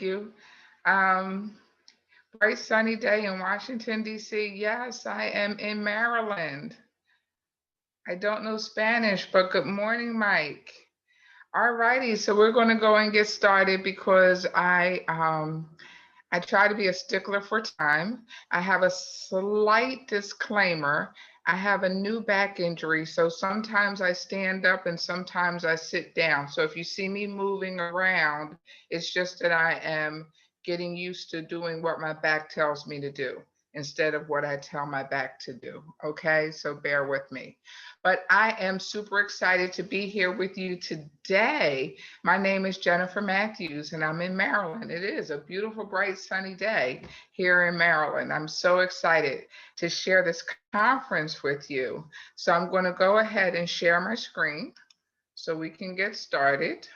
you. Um, Bright sunny day in Washington, D.C. Yes, I am in Maryland. I don't know Spanish, but good morning, Mike. All righty, so we're going to go and get started because I try to be a stickler for time. I have a slight disclaimer. I have a new back injury, so sometimes I stand up and sometimes I sit down. So if you see me moving around, it's just that I am getting used to doing what my back tells me to do instead of what I tell my back to do. Okay, so bear with me. But I am super excited to be here with you today. My name is Jennifer Matthews, and I'm in Maryland. It is a beautiful, bright, sunny day here in Maryland. I'm so excited to share this conference with you. So I'm going to go ahead and share my screen so we can get started.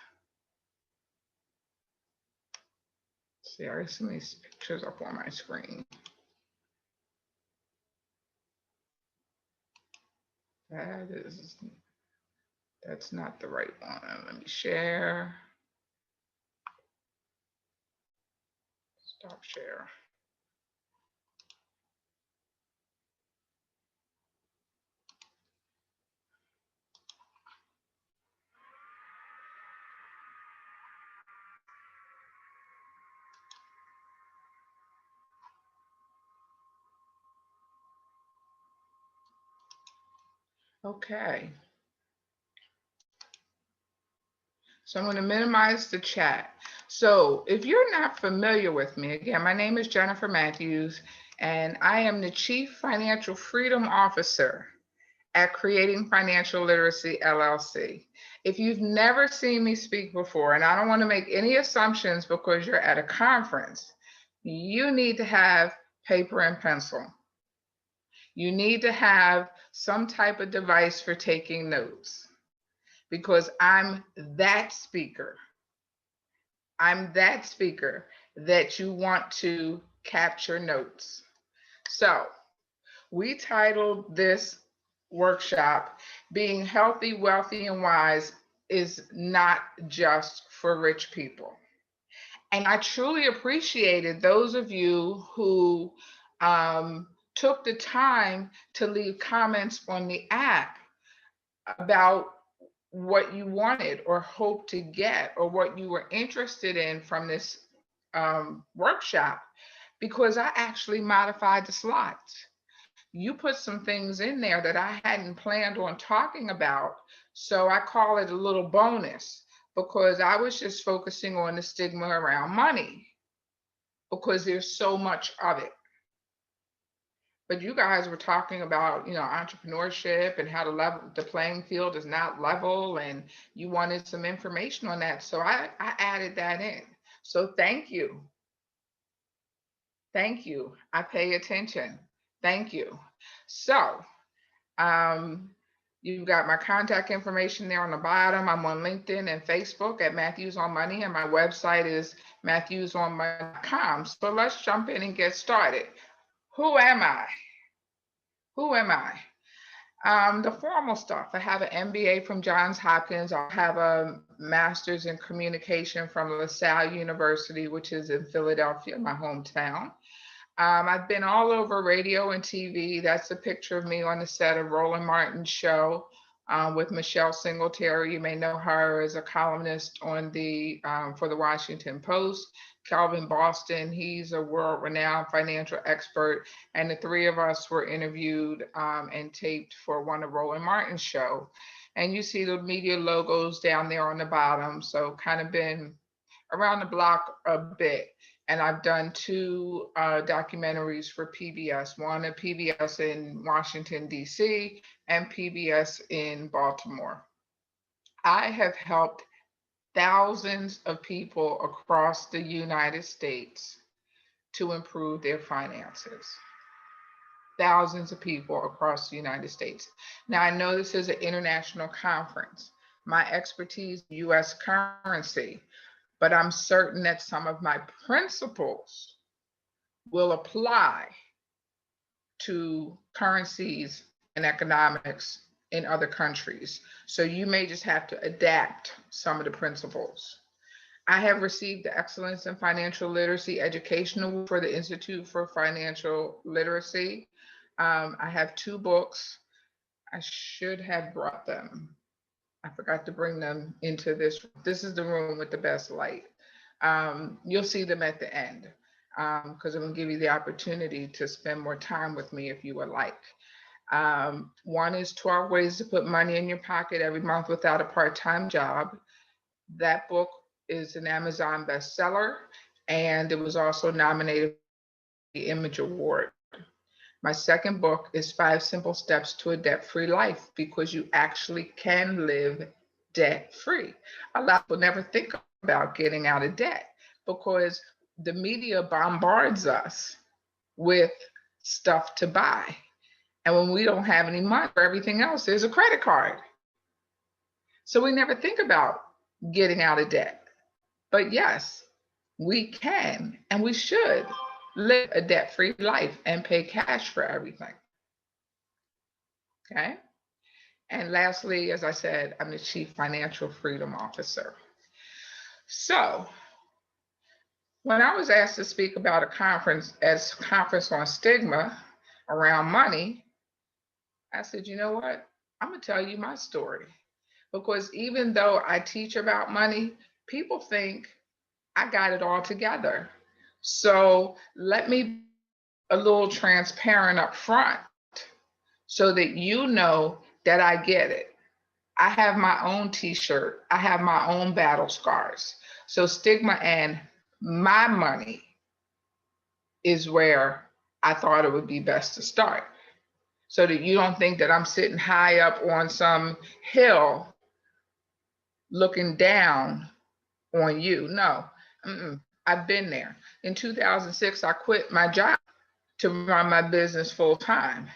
See, I have some of these pictures up on my screen. That's not the right one. Let me share. Stop share. Okay. So I'm going to minimize the chat. So if you're not familiar with me, again, my name is Jennifer Matthews, and I am the Chief Financial Freedom Officer at Creating Financial Literacy LLC. If you've never seen me speak before, and I don't want to make any assumptions because you're at a conference, you need to have paper and pencil. You need to have some type of device for taking notes because I'm that speaker. I'm that speaker that you want to capture notes. So we titled this workshop, Being Healthy, Wealthy, and Wise is Not Just for Rich People. And I truly appreciated those of you who took the time to leave comments on the app about what you wanted or hoped to get or what you were interested in from this workshop, because I actually modified the slides. You put some things in there that I hadn't planned on talking about. So I call it a little bonus because I was just focusing on the stigma around money because there's so much of it. But you guys were talking about, entrepreneurship and how the playing field is not level, and you wanted some information on that. So I added that in. So thank you. Thank you. I pay attention. Thank you. So you've got my contact information there on the bottom. I'm on LinkedIn and Facebook at Matthews on Money, and my website is matthewsonmoney.com. So let's jump in and get started. Who am I? Who am I? The formal stuff. I have an MBA from Johns Hopkins. I have a master's in communication from LaSalle University, which is in Philadelphia, my hometown. I've been all over radio and TV. That's a picture of me on the set of Roland Martin's show with Michelle Singletary. You may know her as a columnist on for the Washington Post. Calvin Boston, he's a world-renowned financial expert, and the three of us were interviewed and taped for one of Roland Martin's show. And you see the media logos down there on the bottom, so kind of been around the block a bit. And I've done two documentaries for PBS, one at PBS in Washington, D.C., and PBS in Baltimore. I have helped thousands of people across the United States to improve their finances. Thousands of people across the United States. Now, I know this is an international conference. My expertise, U.S. currency, but I'm certain that some of my principles will apply to currencies and economics in other countries. So you may just have to adapt some of the principles. I have received the Excellence in Financial Literacy Education Award for the Institute for Financial Literacy. I have 2 books. I should have brought them. I forgot to bring them into this. This is the room with the best light. You'll see them at the end because I'm going to give you the opportunity to spend more time with me if you would like. One is 12 Ways to Put Money in Your Pocket Every Month Without a Part-Time Job. That book is an Amazon bestseller, and it was also nominated for the Image Award. My second book is 5 Simple Steps to a Debt-Free Life, because you actually can live debt-free. A lot of people never think about getting out of debt because the media bombards us with stuff to buy. And when we don't have any money for everything else, there's a credit card. So we never think about getting out of debt. But yes, we can and we should live a debt-free life and pay cash for everything. Okay. And lastly, as I said, I'm the Chief Financial Freedom Officer. So when I was asked to speak about a conference on Stigma around money, I said, you know what? I'm going to tell you my story. Because even though I teach about money, people think I got it all together. So let me be a little transparent up front so that you know that I get it. I have my own t-shirt. I have my own battle scars. So stigma and my money is where I thought it would be best to start, so that you don't think that I'm sitting high up on some hill looking down on you. No, I've been there. In 2006, I quit my job to run my business full time.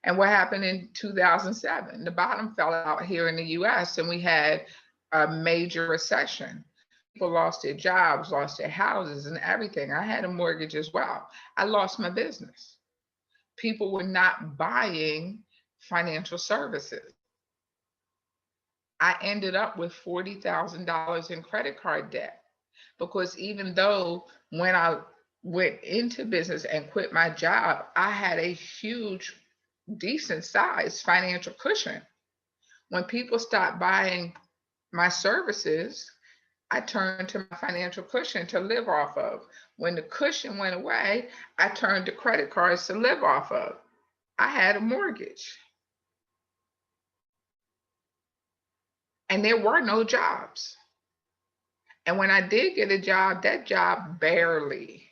And what happened in 2007? The bottom fell out here in the US and we had a major recession. People lost their jobs, lost their houses and everything. I had a mortgage as well. I lost my business. People were not buying financial services. I ended up with $40,000 in credit card debt, because even though when I went into business and quit my job, I had a huge, decent sized financial cushion. When people stopped buying my services, I turned to my financial cushion to live off of. When the cushion went away, I turned to credit cards to live off of. I had a mortgage. And there were no jobs. And when I did get a job, that job barely,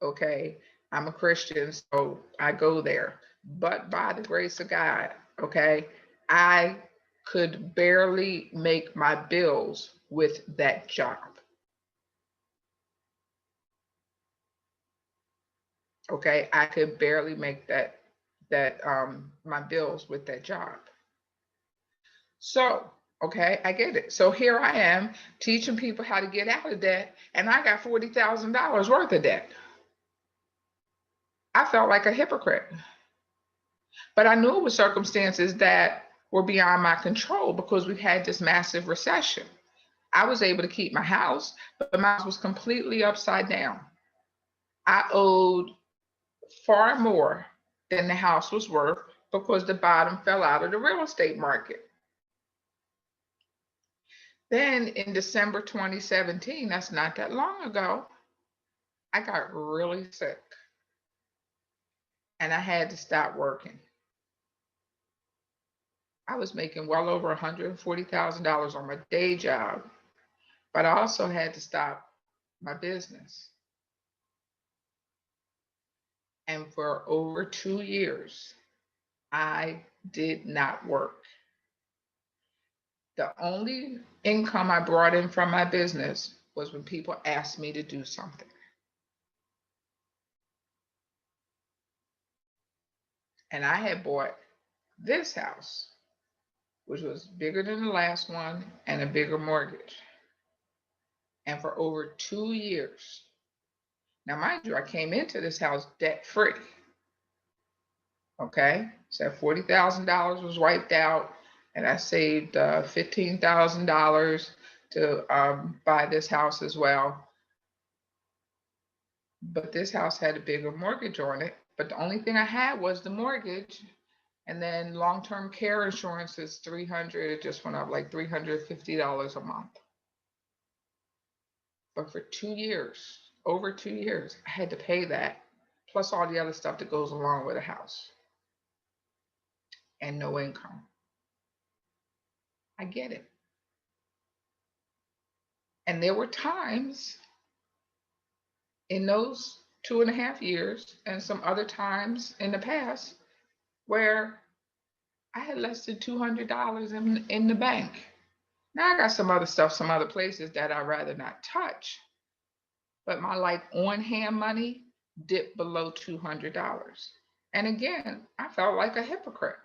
okay, I'm a Christian, so I go there. But by the grace of God, okay, I could barely make my bills with that job. Okay, I could barely make my bills with that job. So, okay, I get it. So here I am teaching people how to get out of debt, and I got $40,000 worth of debt. I felt like a hypocrite. But I knew it was circumstances that were beyond my control because we had this massive recession. I was able to keep my house, but my house was completely upside down. I owed far more than the house was worth because the bottom fell out of the real estate market. Then in December 2017, that's not that long ago, I got really sick and I had to stop working. I was making well over $140,000 on my day job, but I also had to stop my business. And for over 2 years, I did not work. The only income I brought in from my business was when people asked me to do something. And I had bought this house, which was bigger than the last one and a bigger mortgage. And for over 2 years, now mind you, I came into this house debt free. Okay, so $40,000 was wiped out, and I saved $15,000 to buy this house as well. But this house had a bigger mortgage on it. But the only thing I had was the mortgage. And then long-term care insurance is 300. It just went up like $350 a month. But for 2 years, over 2 years, I had to pay that, plus all the other stuff that goes along with a house and no income. I get it. And there were times in those 2.5 years and some other times in the past where I had less than $200 in the bank. Now I got some other stuff, some other places that I'd rather not touch. But my like on hand money dipped below $200. And again, I felt like a hypocrite.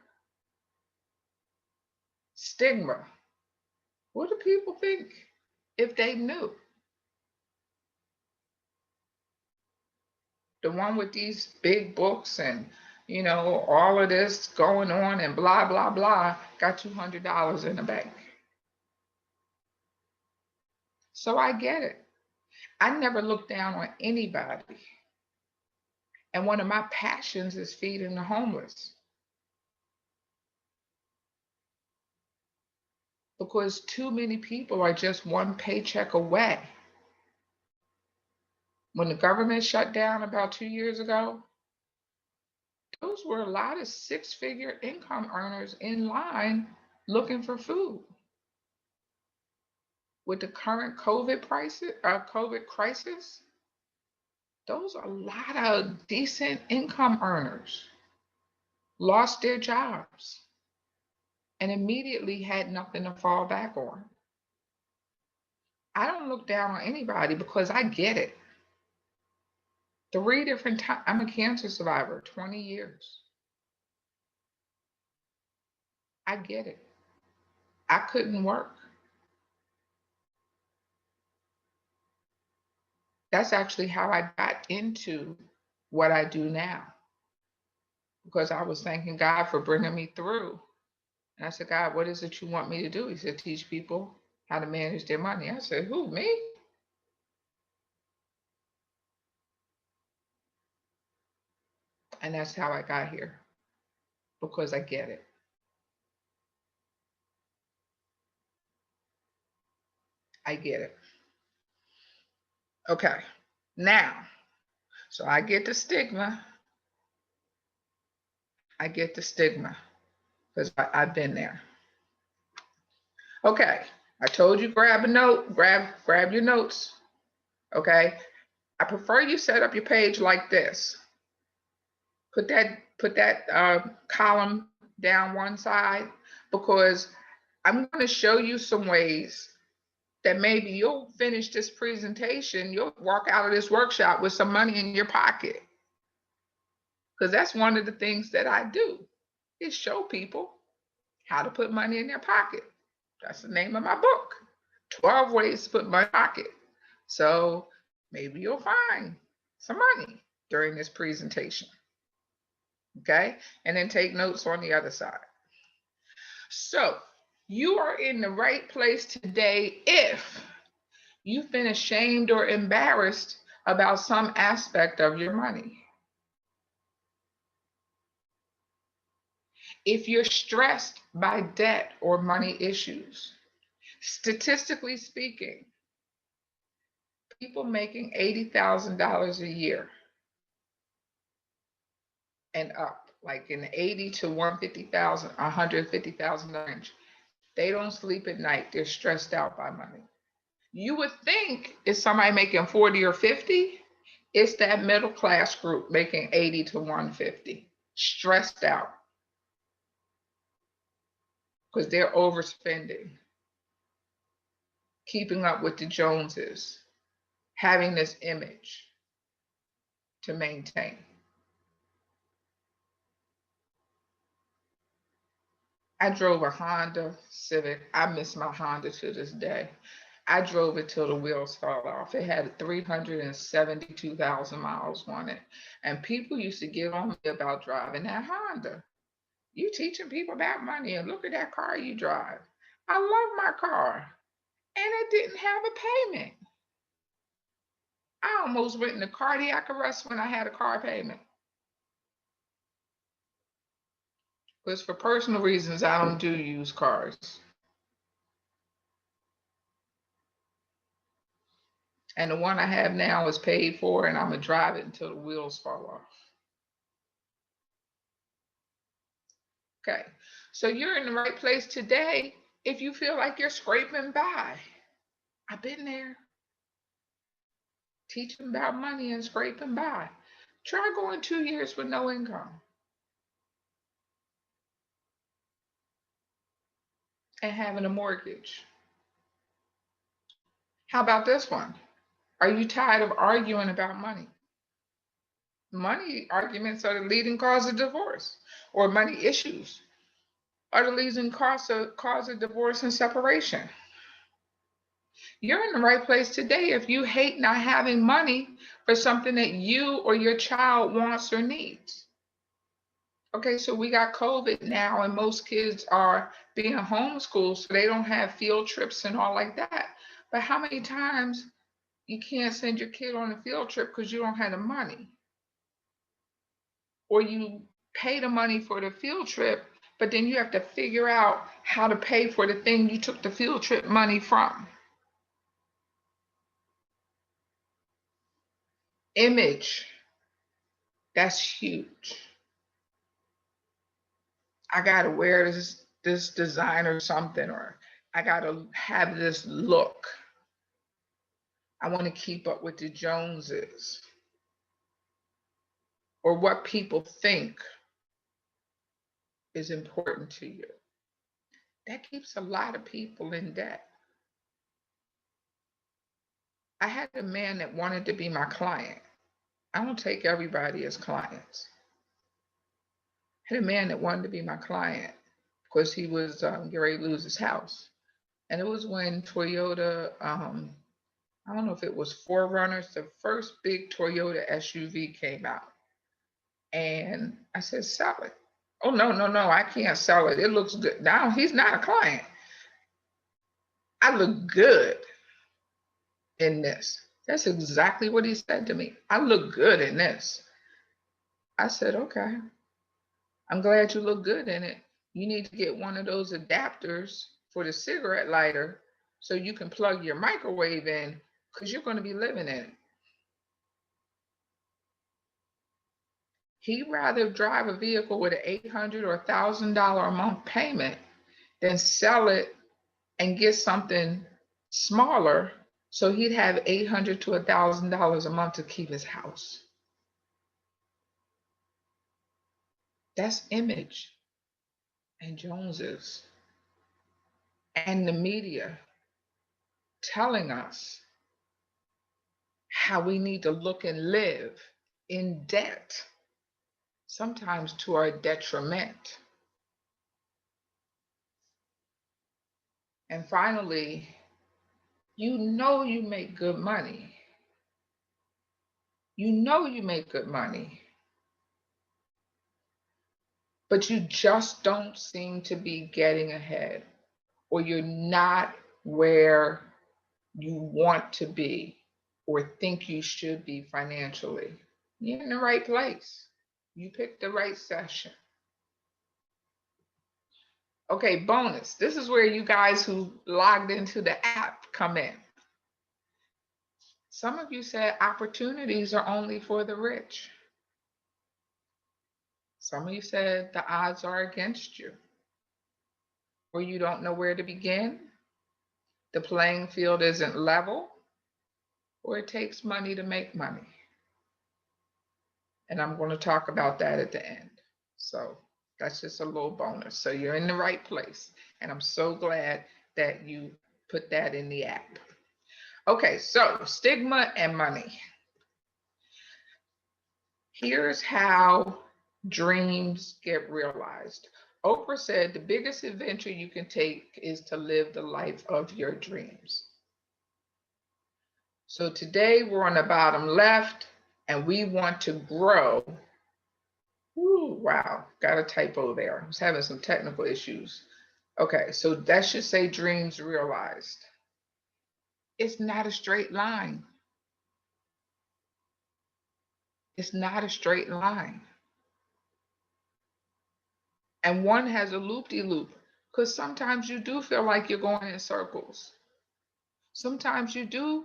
Stigma. What do people think if they knew? The one with these big books and, all of this going on and blah, blah, blah, got $200 in the bank. So I get it. I never look down on anybody. And one of my passions is feeding the homeless. Because too many people are just one paycheck away. When the government shut down about 2 years ago, those were a lot of six-figure income earners in line looking for food. With the current COVID crisis, those are a lot of decent income earners lost their jobs and immediately had nothing to fall back on. I don't look down on anybody because I get it. 3 different times, I'm a cancer survivor, 20 years. I get it. I couldn't work. That's actually how I got into what I do now. Because I was thanking God for bringing me through. And I said, God, what is it you want me to do? He said, teach people how to manage their money. I said, who, me? And that's how I got here, because I get it. I get it. Okay, now, so I get the stigma. I get the stigma because I've been there. Okay, I told you grab a note, grab your notes. Okay, I prefer you set up your page like this. Put that column down one side, because I'm going to show you some ways that maybe you'll finish this presentation, you'll walk out of this workshop with some money in your pocket. Because that's one of the things that I do, is show people how to put money in their pocket. That's the name of my book, 12 Ways to Put Money in Your Pocket. So maybe you'll find some money during this presentation. Okay, and then take notes on the other side. So you are in the right place today if you've been ashamed or embarrassed about some aspect of your money. If you're stressed by debt or money issues. Statistically speaking, people making $80,000 a year and up, like in the 80 to 150,000, 150,000 range, they don't sleep at night. They're stressed out by money. You would think it's somebody making 40 or 50, it's that middle class group making 80 to 150, stressed out because they're overspending, keeping up with the Joneses, having this image to maintain. I drove a Honda Civic. I miss my Honda to this day. I drove it till the wheels fell off. It had 372,000 miles on it. And people used to get on me about driving that Honda. You teaching people about money, and look at that car you drive. I love my car. and it didn't have a payment. I almost went into cardiac arrest when I had a car payment. Because for personal reasons, I don't do used cars. And the one I have now is paid for, and I'm going to drive it until the wheels fall off. Okay, so you're in the right place today if you feel like you're scraping by. I've been there. Teaching about money and scraping by. Try going 2 years with no income and having a mortgage. How about this one? Are you tired of arguing about money? Money arguments are the leading cause of divorce, or money issues are the leading cause of divorce and separation. You're in the right place today if you hate not having money for something that you or your child wants or needs. Okay, so we got COVID now, and most kids are being homeschooled, so they don't have field trips and all like that. But how many times you can't send your kid on a field trip because you don't have the money? Or you pay the money for the field trip, but then you have to figure out how to pay for the thing you took the field trip money from. Image, that's huge. I gotta wear this design or something, or I gotta have this look. I want to keep up with the Joneses, or what people think is important to you. That keeps a lot of people in debt. I had a man that wanted to be my client. I don't take everybody as clients. I had a man that wanted to be my client because he was getting ready to lose his house. And it was when Toyota, I don't know if it was 4Runners, the first big Toyota SUV came out. And I said, sell it. Oh, no, I can't sell it. It looks good. Now he's not a client. I look good in this. That's exactly what he said to me. I look good in this. I said, okay. I'm glad you look good in it. You need to get one of those adapters for the cigarette lighter so you can plug your microwave in because you're going to be living in it. He'd rather drive a vehicle with an $800 or $1,000 a month payment than sell it and get something smaller so he'd have $800 to $1,000 a month to keep his house. That's image and Joneses and the media telling us how we need to look and live in debt, sometimes to our detriment. And finally, you know you make good money. You know you make good money, but you just don't seem to be getting ahead, or you're not where you want to be or think you should be financially. You're in the right place. You picked the right session. Okay, bonus. This is where you guys who logged into the app come in. Some of you said opportunities are only for the rich. Some of you said the odds are against you, or you don't know where to begin. The playing field isn't level, or it takes money to make money. And I'm going to talk about that at the end. So that's just a little bonus. So you're in the right place. And I'm so glad that you put that in the app. Okay, so stigma and money. Here's how dreams get realized. Oprah said the biggest adventure you can take is to live the life of your dreams. So today we're on the bottom left and we want to grow. Ooh, wow, got a typo there. I was having some technical issues. Okay, so that should say dreams realized. It's not a straight line. It's not a straight line. And one has a loop-de-loop because sometimes you do feel like you're going in circles. Sometimes you do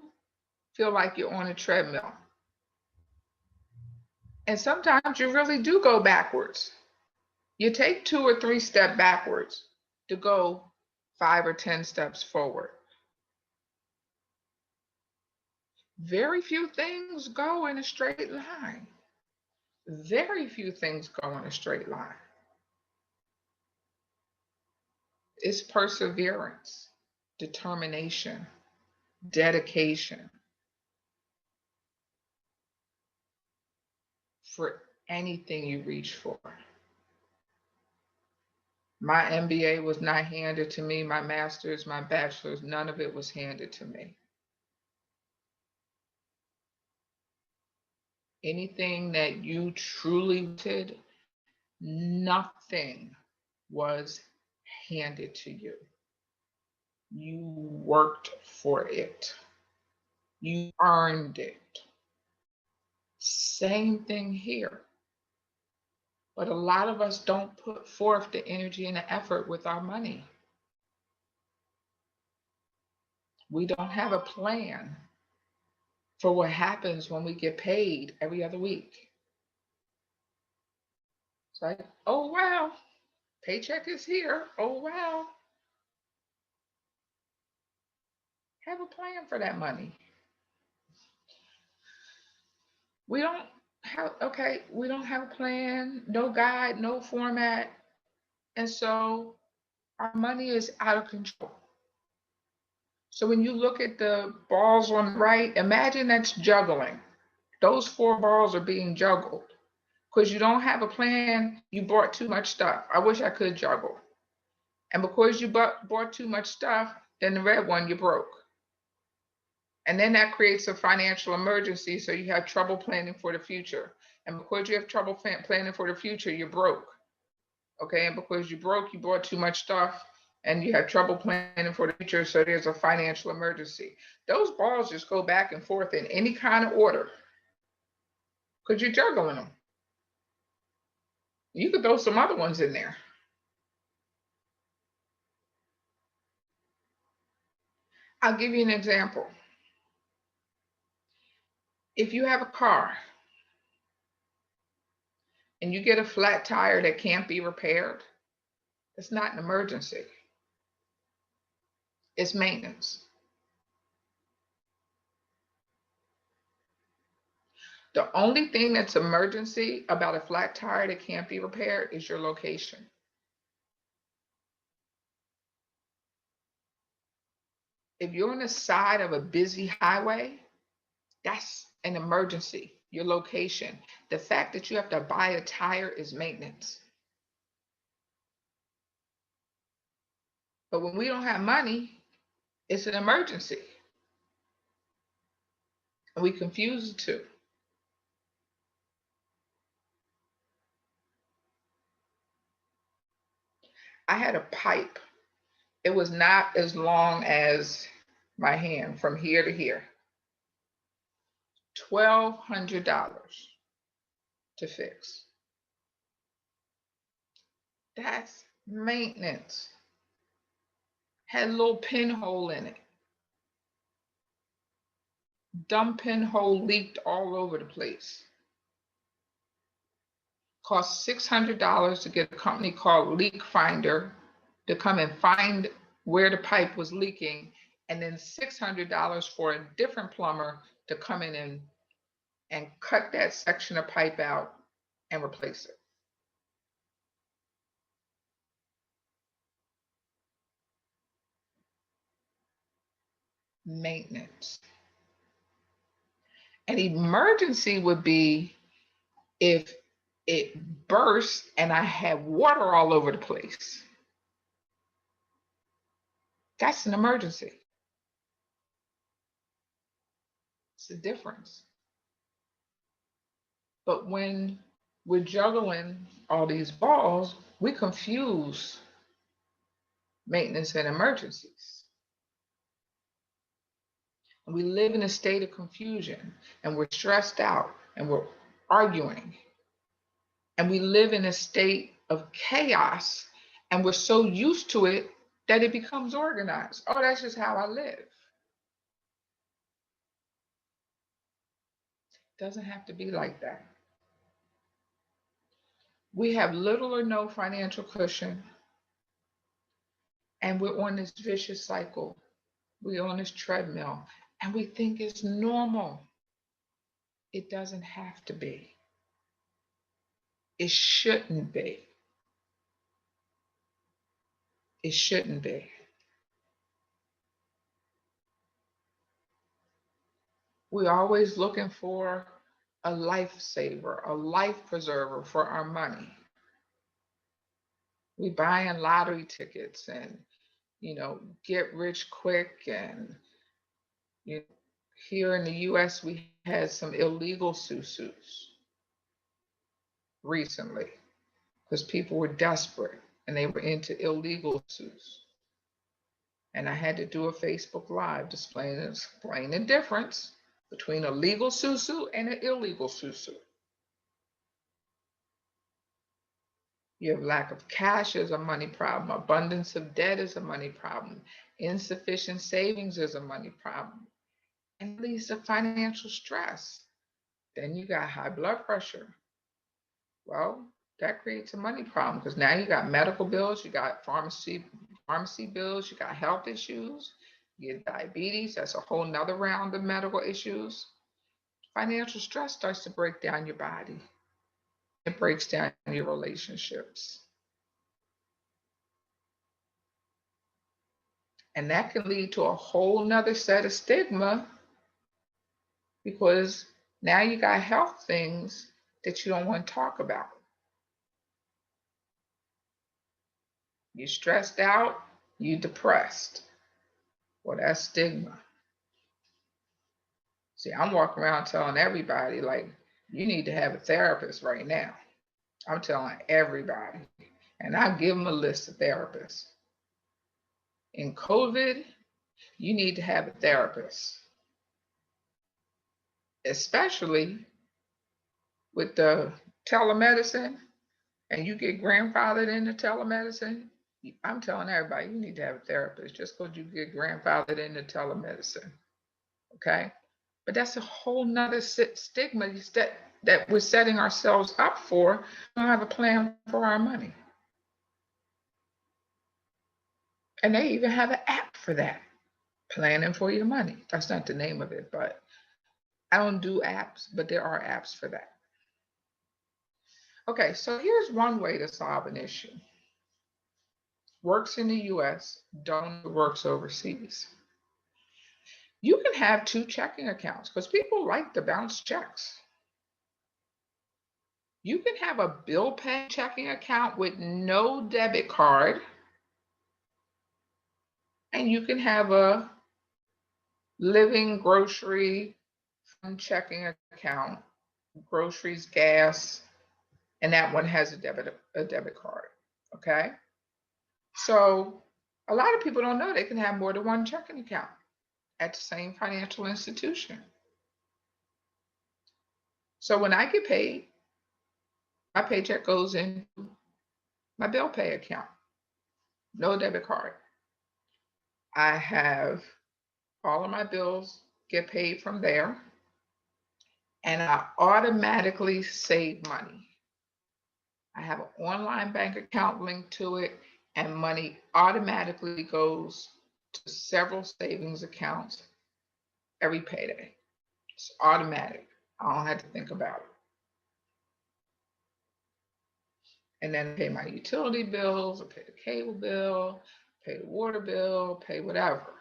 feel like you're on a treadmill. And sometimes you really do go backwards. You take 2 or 3 steps backwards to go 5 or 10 steps forward. Very few things go in a straight line. Very few things go in a straight line. It's perseverance, determination, dedication for anything you reach for. My MBA was not handed to me. My master's, my bachelor's, none of it was handed to me. Anything that you truly wanted, nothing was handed to you. You worked for it. You earned it. Same thing here. But a lot of us don't put forth the energy and the effort with our money. We don't have a plan for what happens when we get paid every other week. It's like, oh, wow, paycheck is here. Oh, wow. Have a plan for that money. We don't have a plan, no guide, no format. And so our money is out of control. So when you look at the balls on the right, imagine that's juggling. Those 4 balls are being juggled because you don't have a plan. You bought too much stuff. I wish I could juggle. And because you bought too much stuff, then the red one, you broke. And then that creates a financial emergency. So you have trouble planning for the future. And because you have trouble planning for the future, you're broke. Okay. And because you broke, you bought too much stuff and you have trouble planning for the future. So there's a financial emergency. Those balls just go back and forth in any kind of order because you're juggling them. You could throw some other ones in there. I'll give you an example. If you have a car and you get a flat tire that can't be repaired, it's not an emergency. It's maintenance. The only thing that's emergency about a flat tire that can't be repaired is your location. If you're on the side of a busy highway, that's an emergency, your location. The fact that you have to buy a tire is maintenance. But when we don't have money, it's an emergency. And we confuse the two. I had a pipe. It was not as long as my hand from here to here. $1,200 to fix. That's maintenance. Had a little pinhole in it. Dumb pinhole leaked all over the place. Cost $600 to get a company called Leak Finder to come and find where the pipe was leaking, and then $600 for a different plumber to come in and cut that section of pipe out and replace it. Maintenance. An emergency would be if it burst and I had water all over the place. That's an emergency. It's the difference. But when we're juggling all these balls, we confuse maintenance and emergencies. And we live in a state of confusion, and we're stressed out, and we're arguing. And we live in a state of chaos, and we're so used to it that it becomes organized. Oh, that's just how I live. It doesn't have to be like that. We have little or no financial cushion, and we're on this vicious cycle. We're on this treadmill, and we think it's normal. It doesn't have to be. It shouldn't be. It shouldn't be. We're always looking for a lifesaver, a life preserver for our money. We buying lottery tickets and, get rich quick. And you know, here in the US, we had some illegal suits recently because people were desperate and they were into illegal suits. And I had to do a Facebook Live to explain the difference between a legal suit and an illegal suit. You have lack of cash is a money problem. Abundance of debt is a money problem. Insufficient savings is a money problem. And leads to financial stress. Then you got high blood pressure. Well, that creates a money problem because now you got medical bills, you got pharmacy bills, you got health issues, you get diabetes. That's a whole nother round of medical issues. Financial stress starts to break down your body. It breaks down your relationships. And that can lead to a whole nother set of stigma because now you got health things that you don't want to talk about. You're stressed out, you're depressed. Well, that's stigma. See, I'm walking around telling everybody, like, you need to have a therapist right now. I'm telling everybody. And I give them a list of therapists. In COVID, you need to have a therapist, especially with the telemedicine, and you get grandfathered into telemedicine. I'm telling everybody, you need to have a therapist just because you get grandfathered into telemedicine. Okay? But that's a whole nother stigma that we're setting ourselves up for. We don't have a plan for our money. And they even have an app for that, planning for your money. That's not the name of it, but I don't do apps, but there are apps for that. Okay, so here's one way to solve an issue. Works in the US, don't works overseas. You can have two checking accounts because people like to bounce checks. You can have a bill pay checking account with no debit card, and you can have a living grocery fund checking account, groceries, gas, and that one has a debit card. Okay? So a lot of people don't know they can have more than one checking account at the same financial institution. So when I get paid, my paycheck goes into my bill pay account, no debit card. I have all of my bills get paid from there, and I automatically save money. I have an online bank account linked to it, and money automatically goes to several savings accounts every payday. It's automatic. I don't have to think about it. And then I pay my utility bills, I pay the cable bill, pay the water bill, pay whatever,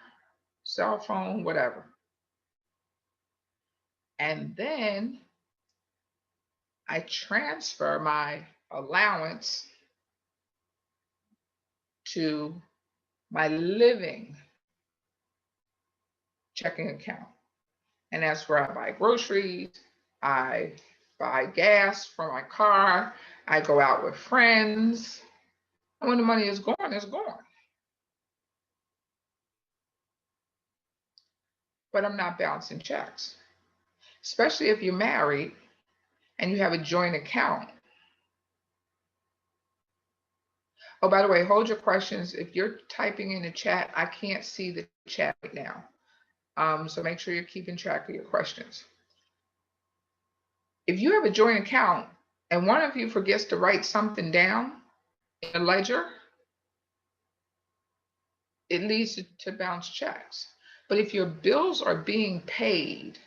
cell phone, whatever. And then I transfer my allowance to my living checking account. And that's where I buy groceries, I buy gas for my car, I go out with friends. And when the money is gone, it's gone. but I'm not bouncing checks, especially if you're married and you have a joint account. Oh, by the way, hold your questions. If you're typing in the chat, I can't see the chat right now. So make sure you're keeping track of your questions. If you have a joint account and one of you forgets to write something down in a ledger, it leads to bounce checks. But if your bills are being paid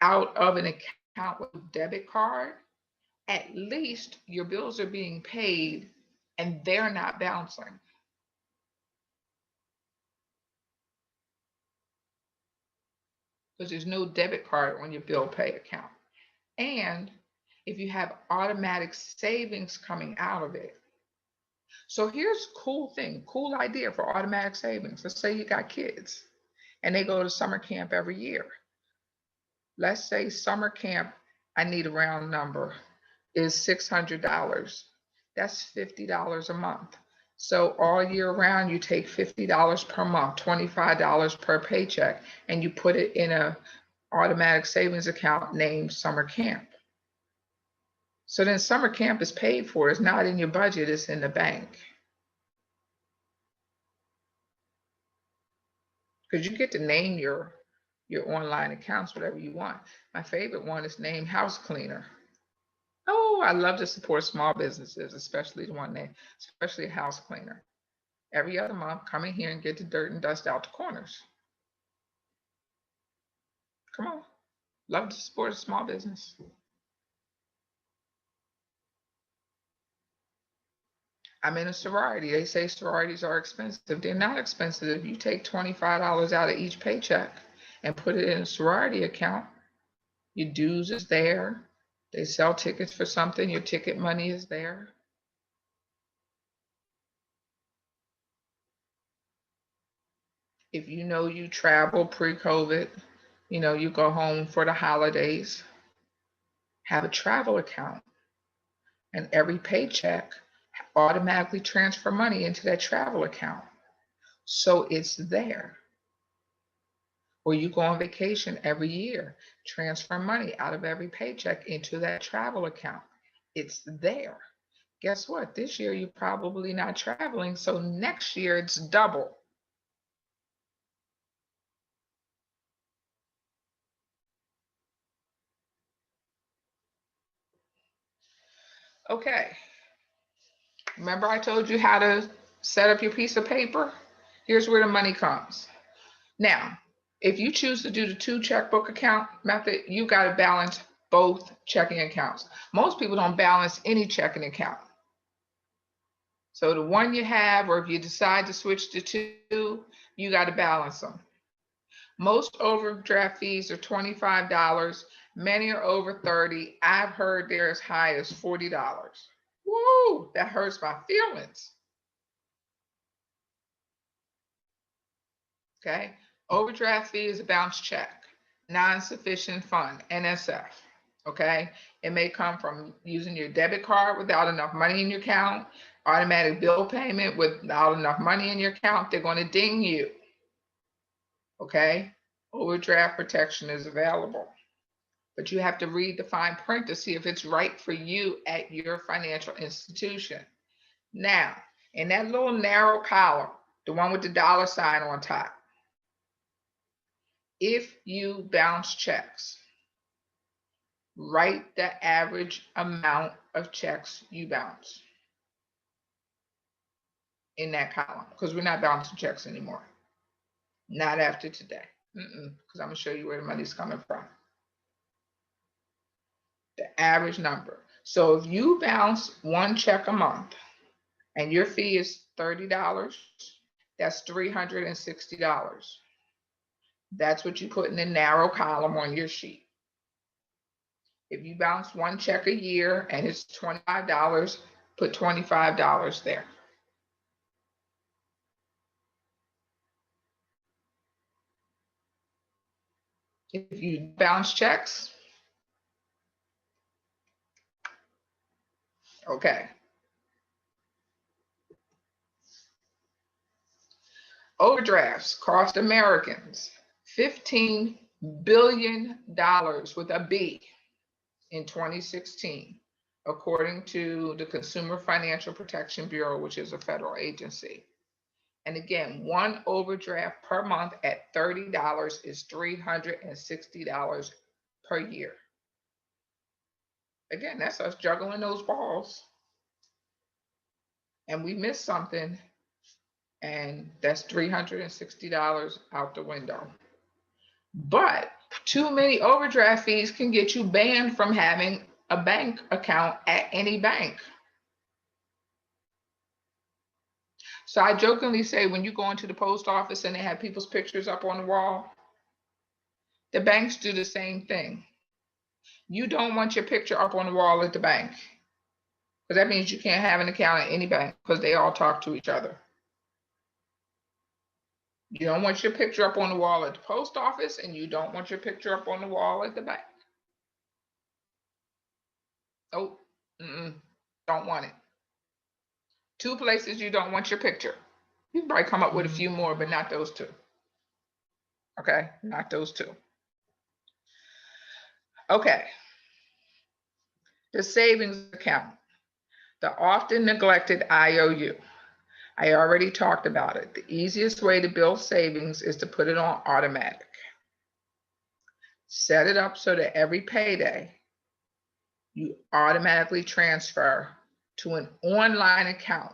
out of an account with a debit card, at least your bills are being paid and they're not bouncing. Because there's no debit card on your bill pay account. And if you have automatic savings coming out of it. So here's a cool idea for automatic savings. Let's say you got kids and they go to summer camp every year. Let's say summer camp, I need a round number, is $600. That's $50 a month. So all year round, you take $50 per month, $25 per paycheck, and you put it in a automatic savings account named summer camp. So then summer camp is paid for. It's not in your budget, it's in the bank. Because you get to name your online accounts whatever you want. My favorite one is named House Cleaner. Oh, I love to support small businesses, especially the one name, especially a house cleaner. Every other month, come in here and get the dirt and dust out the corners. Come on. Love to support a small business. I'm in a sorority. They say sororities are expensive. They're not expensive. If you take $25 out of each paycheck and put it in a sorority account, your dues is there. They sell tickets for something, your ticket money is there. If you know you travel pre-COVID, you go home for the holidays, have a travel account, and every paycheck automatically transfer money into that travel account. So it's there. Or you go on vacation every year, transfer money out of every paycheck into that travel account. It's there. Guess what? This year you're probably not traveling, so next year it's double. Okay. Remember I told you how to set up your piece of paper? Here's where the money comes. Now, if you choose to do the 2 checkbook account method, you got to balance both checking accounts. Most people don't balance any checking account. So the one you have, or if you decide to switch to 2, you got to balance them. Most overdraft fees are $25. Many are over $30. I've heard they're as high as $40. Woo, that hurts my feelings. Okay. Overdraft fee is a bounce check, non-sufficient fund, NSF. Okay. It may come from using your debit card without enough money in your account, automatic bill payment without enough money in your account. They're going to ding you. Okay. Overdraft protection is available, but you have to read the fine print to see if it's right for you at your financial institution. Now, in that little narrow column, the one with the dollar sign on top, if you bounce checks, write the average amount of checks you bounce in that column, because we're not bouncing checks anymore. Not after today, because I'm going to show you where the money's coming from. The average number. So if you bounce 1 check a month and your fee is $30, that's $360. That's what you put in the narrow column on your sheet. If you bounce 1 check a year and it's $25, put $25 there. If you bounce checks, okay. Overdrafts cost Americans $15 billion with a B in 2016, according to the Consumer Financial Protection Bureau, which is a federal agency. And again, one overdraft per month at $30 is $360 per year. Again, that's us juggling those balls. And we missed something, and that's $360 out the window. But too many overdraft fees can get you banned from having a bank account at any bank. So I jokingly say, when you go into the post office and they have people's pictures up on the wall, the banks do the same thing. You don't want your picture up on the wall at the bank, because that means you can't have an account at any bank, because they all talk to each other. You don't want your picture up on the wall at the post office, and you don't want your picture up on the wall at the bank. Oh, don't want it. Two places you don't want your picture. You can probably come up with a few more, but not those two. Okay, not those two. Okay. The savings account, the often neglected IOU. I already talked about it. The easiest way to build savings is to put it on automatic. Set it up so that every payday you automatically transfer to an online account,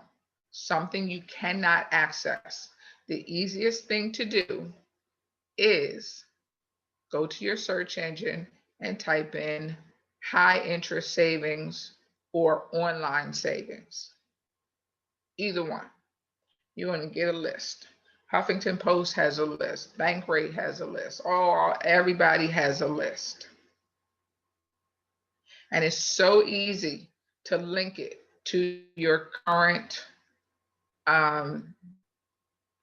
something you cannot access. The easiest thing to do is go to your search engine and type in high interest savings or online savings. Either one. You're going to get a list. Huffington Post has a list. Bankrate has a list. Everybody has a list. And it's so easy to link it to your current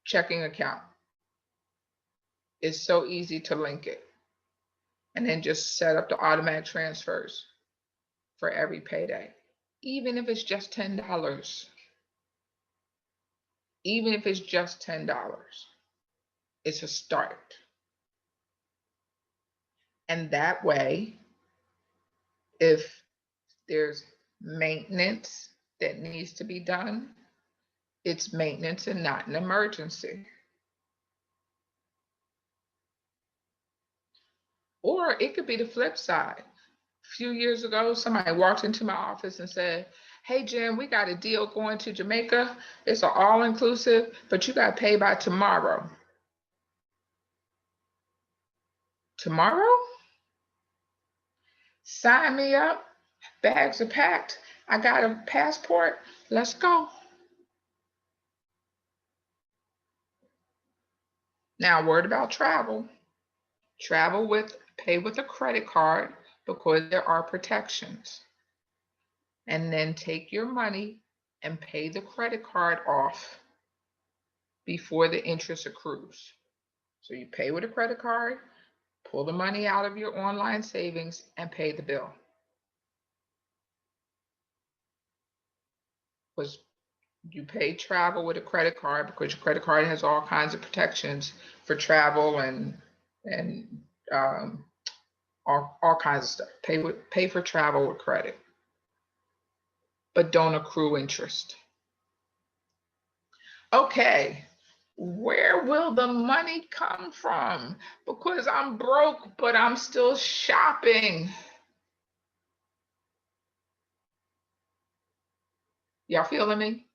checking account. It's so easy to link it. And then just set up the automatic transfers for every payday. Even if it's just $10. Even if it's just $10, it's a start. And that way, if there's maintenance that needs to be done, it's maintenance and not an emergency. Or it could be the flip side. A few years ago, somebody walked into my office and said, "Hey, Jim, we got a deal going to Jamaica. It's an all-inclusive, but you got to pay by tomorrow." Tomorrow? Sign me up. Bags are packed. I got a passport. Let's go. Now, word about travel. Pay with a credit card, because there are protections. And then take your money and pay the credit card off before the interest accrues. So you pay with a credit card, pull the money out of your online savings, and pay the bill. Because you pay travel with a credit card, because your credit card has all kinds of protections for travel and all kinds of stuff. Pay for travel with credit, but don't accrue interest. Okay, where will the money come from? Because I'm broke, but I'm still shopping. Y'all feeling me?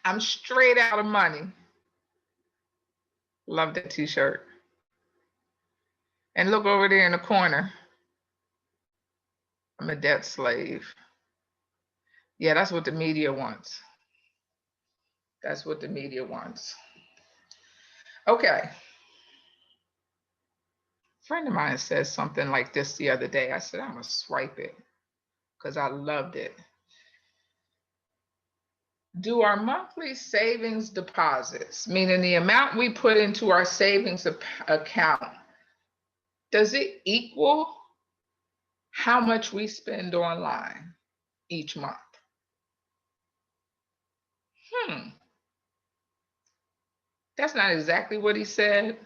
I'm straight out of money. Love that t-shirt. And look over there in the corner. I'm a debt slave. Yeah, that's what the media wants. That's what the media wants. Okay. A friend of mine said something like this the other day. I said, I'm going to swipe it because I loved it. Do our monthly savings deposits, meaning the amount we put into our savings account, does it equal how much we spend online each month? That's not exactly what he said,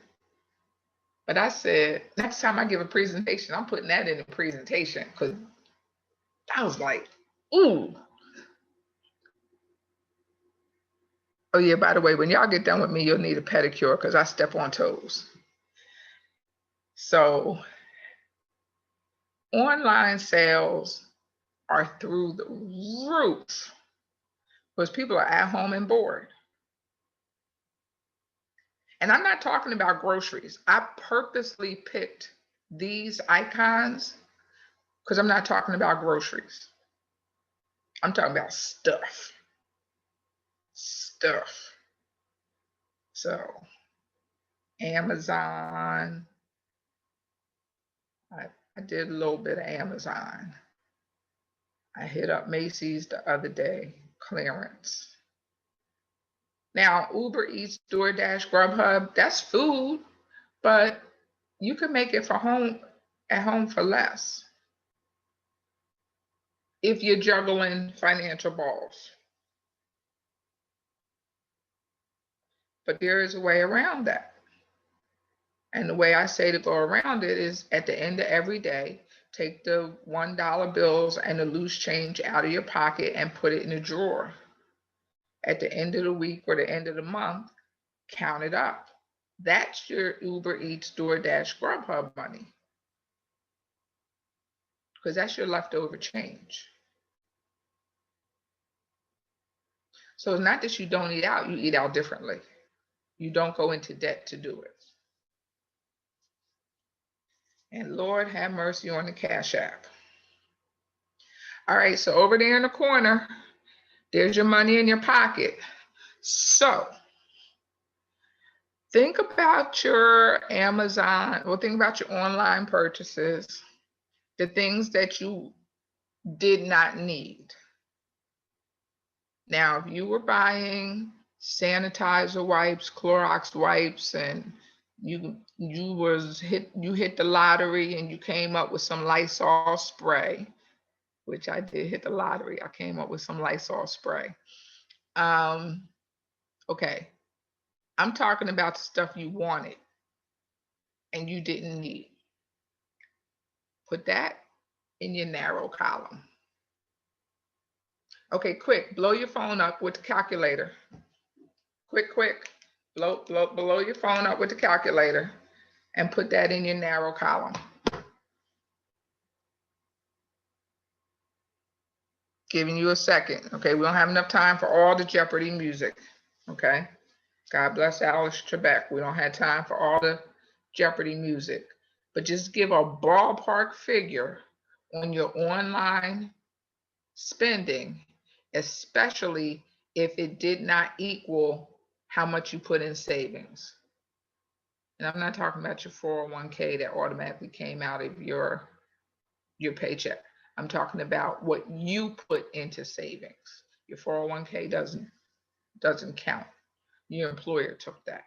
but I said, next time I give a presentation, I'm putting that in the presentation, because I was like, ooh. Oh yeah, by the way, when y'all get done with me, you'll need a pedicure because I step on toes. So online sales are through the roof because people are at home and bored. And I'm not talking about groceries. I purposely picked these icons because I'm not talking about groceries. I'm talking about stuff. Stuff. So Amazon. I did a little bit of Amazon. I hit up Macy's the other day, clearance. Now, Uber Eats, DoorDash, Grubhub, that's food, but you can make it at home for less if you're juggling financial balls. But there is a way around that. And the way I say to go around it is at the end of every day, take the $1 bills and the loose change out of your pocket and put it in a drawer. At the end of the week or the end of the month, count it up. That's your Uber Eats, DoorDash, Grubhub money. Because that's your leftover change. So it's not that you don't eat out, you eat out differently. You don't go into debt to do it. And Lord have mercy on the Cash App. All right, so over there in the corner, there's your money in your pocket. So think about your Amazon, or think about your online purchases, the things that you did not need. Now, if you were buying sanitizer wipes, Clorox wipes, and you hit the lottery and you came up with some Lysol spray, which I did hit the lottery. I came up with some Lysol spray. Okay, I'm talking about the stuff you wanted and you didn't need. Put that in your narrow column. Okay, quick, blow your phone up with the calculator. Quick, blow your phone up with the calculator and put that in your narrow column. Giving you a second. Okay, we don't have enough time for all the Jeopardy music. Okay, God bless Alice Trebek. We don't have time for all the Jeopardy music, but just give a ballpark figure on your online spending, especially if it did not equal how much you put in savings. And I'm not talking about your 401k that automatically came out of your paycheck. I'm talking about what you put into savings. Your 401k doesn't count. Your employer took that.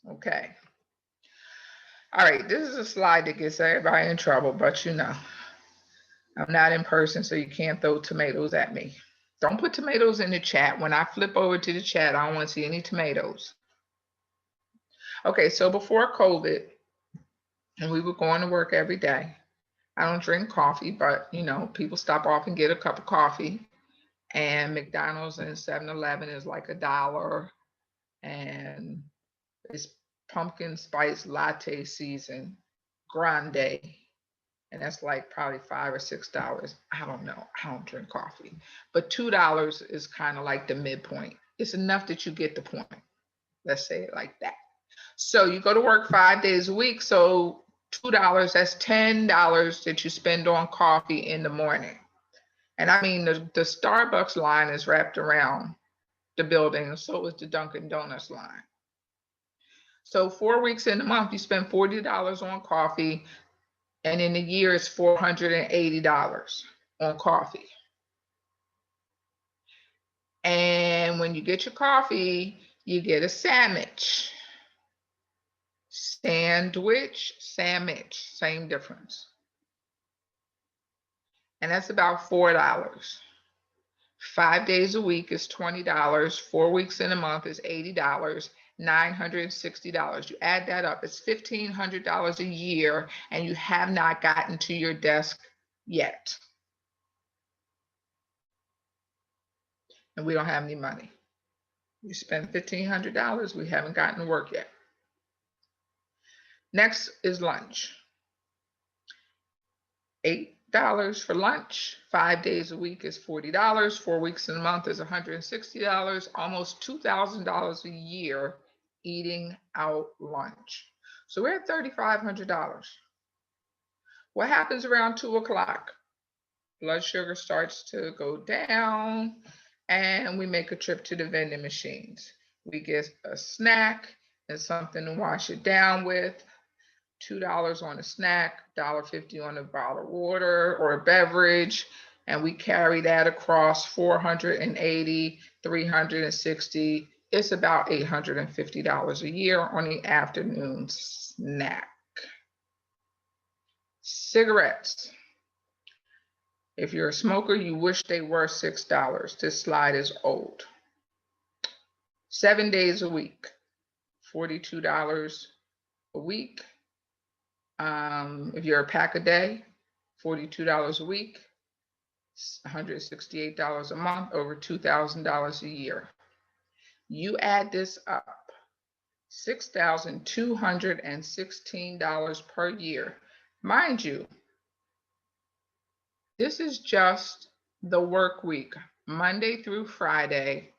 Okay. All right, this is a slide that gets everybody in trouble, but you know, I'm not in person, so you can't throw tomatoes at me. Don't put tomatoes in the chat. When I flip over to the chat, I don't want to see any tomatoes. Okay, so before COVID, and we were going to work every day, I don't drink coffee, but you know, people stop off and get a cup of coffee. And McDonald's and 7-Eleven is like $1, and it's pumpkin spice latte season, grande, and that's like probably $5 or $6. I don't know. I don't drink coffee, but $2 is kind of like the midpoint. It's enough that you get the point. Let's say it like that. So you go to work 5 days a week. So $2, that's $10 that you spend on coffee in the morning. And I mean, the Starbucks line is wrapped around the building, and so is the Dunkin' Donuts line. So 4 weeks in the month, you spend $40 on coffee, and in a year, it's $480 on coffee. And when you get your coffee, you get a sandwich. Sandwich, same difference. And that's about $4. 5 days a week is $20. 4 weeks in a month is $80. $960. You add that up, it's $1,500 a year, and you have not gotten to your desk yet. And we don't have any money. We spent $1,500, we haven't gotten to work yet. Next is lunch. $8 for lunch. 5 days a week is $40. 4 weeks in a month is $160. Almost $2,000 a year eating out lunch. So we're at $3,500. What happens around 2 o'clock? Blood sugar starts to go down, and we make a trip to the vending machines. We get a snack and something to wash it down with. $2 on a snack, $1.50 on a bottle of water or a beverage, and we carry that across 480, 360. It's about $850 a year on the afternoon snack. Cigarettes. If you're a smoker, you wish they were $6. This slide is old. 7 days a week, $42 a week. If you're a pack a day, $42 a week, $168 a month, over $2,000 a year. You add this up, $6,216 per year. Mind you, this is just the work week, Monday through Friday,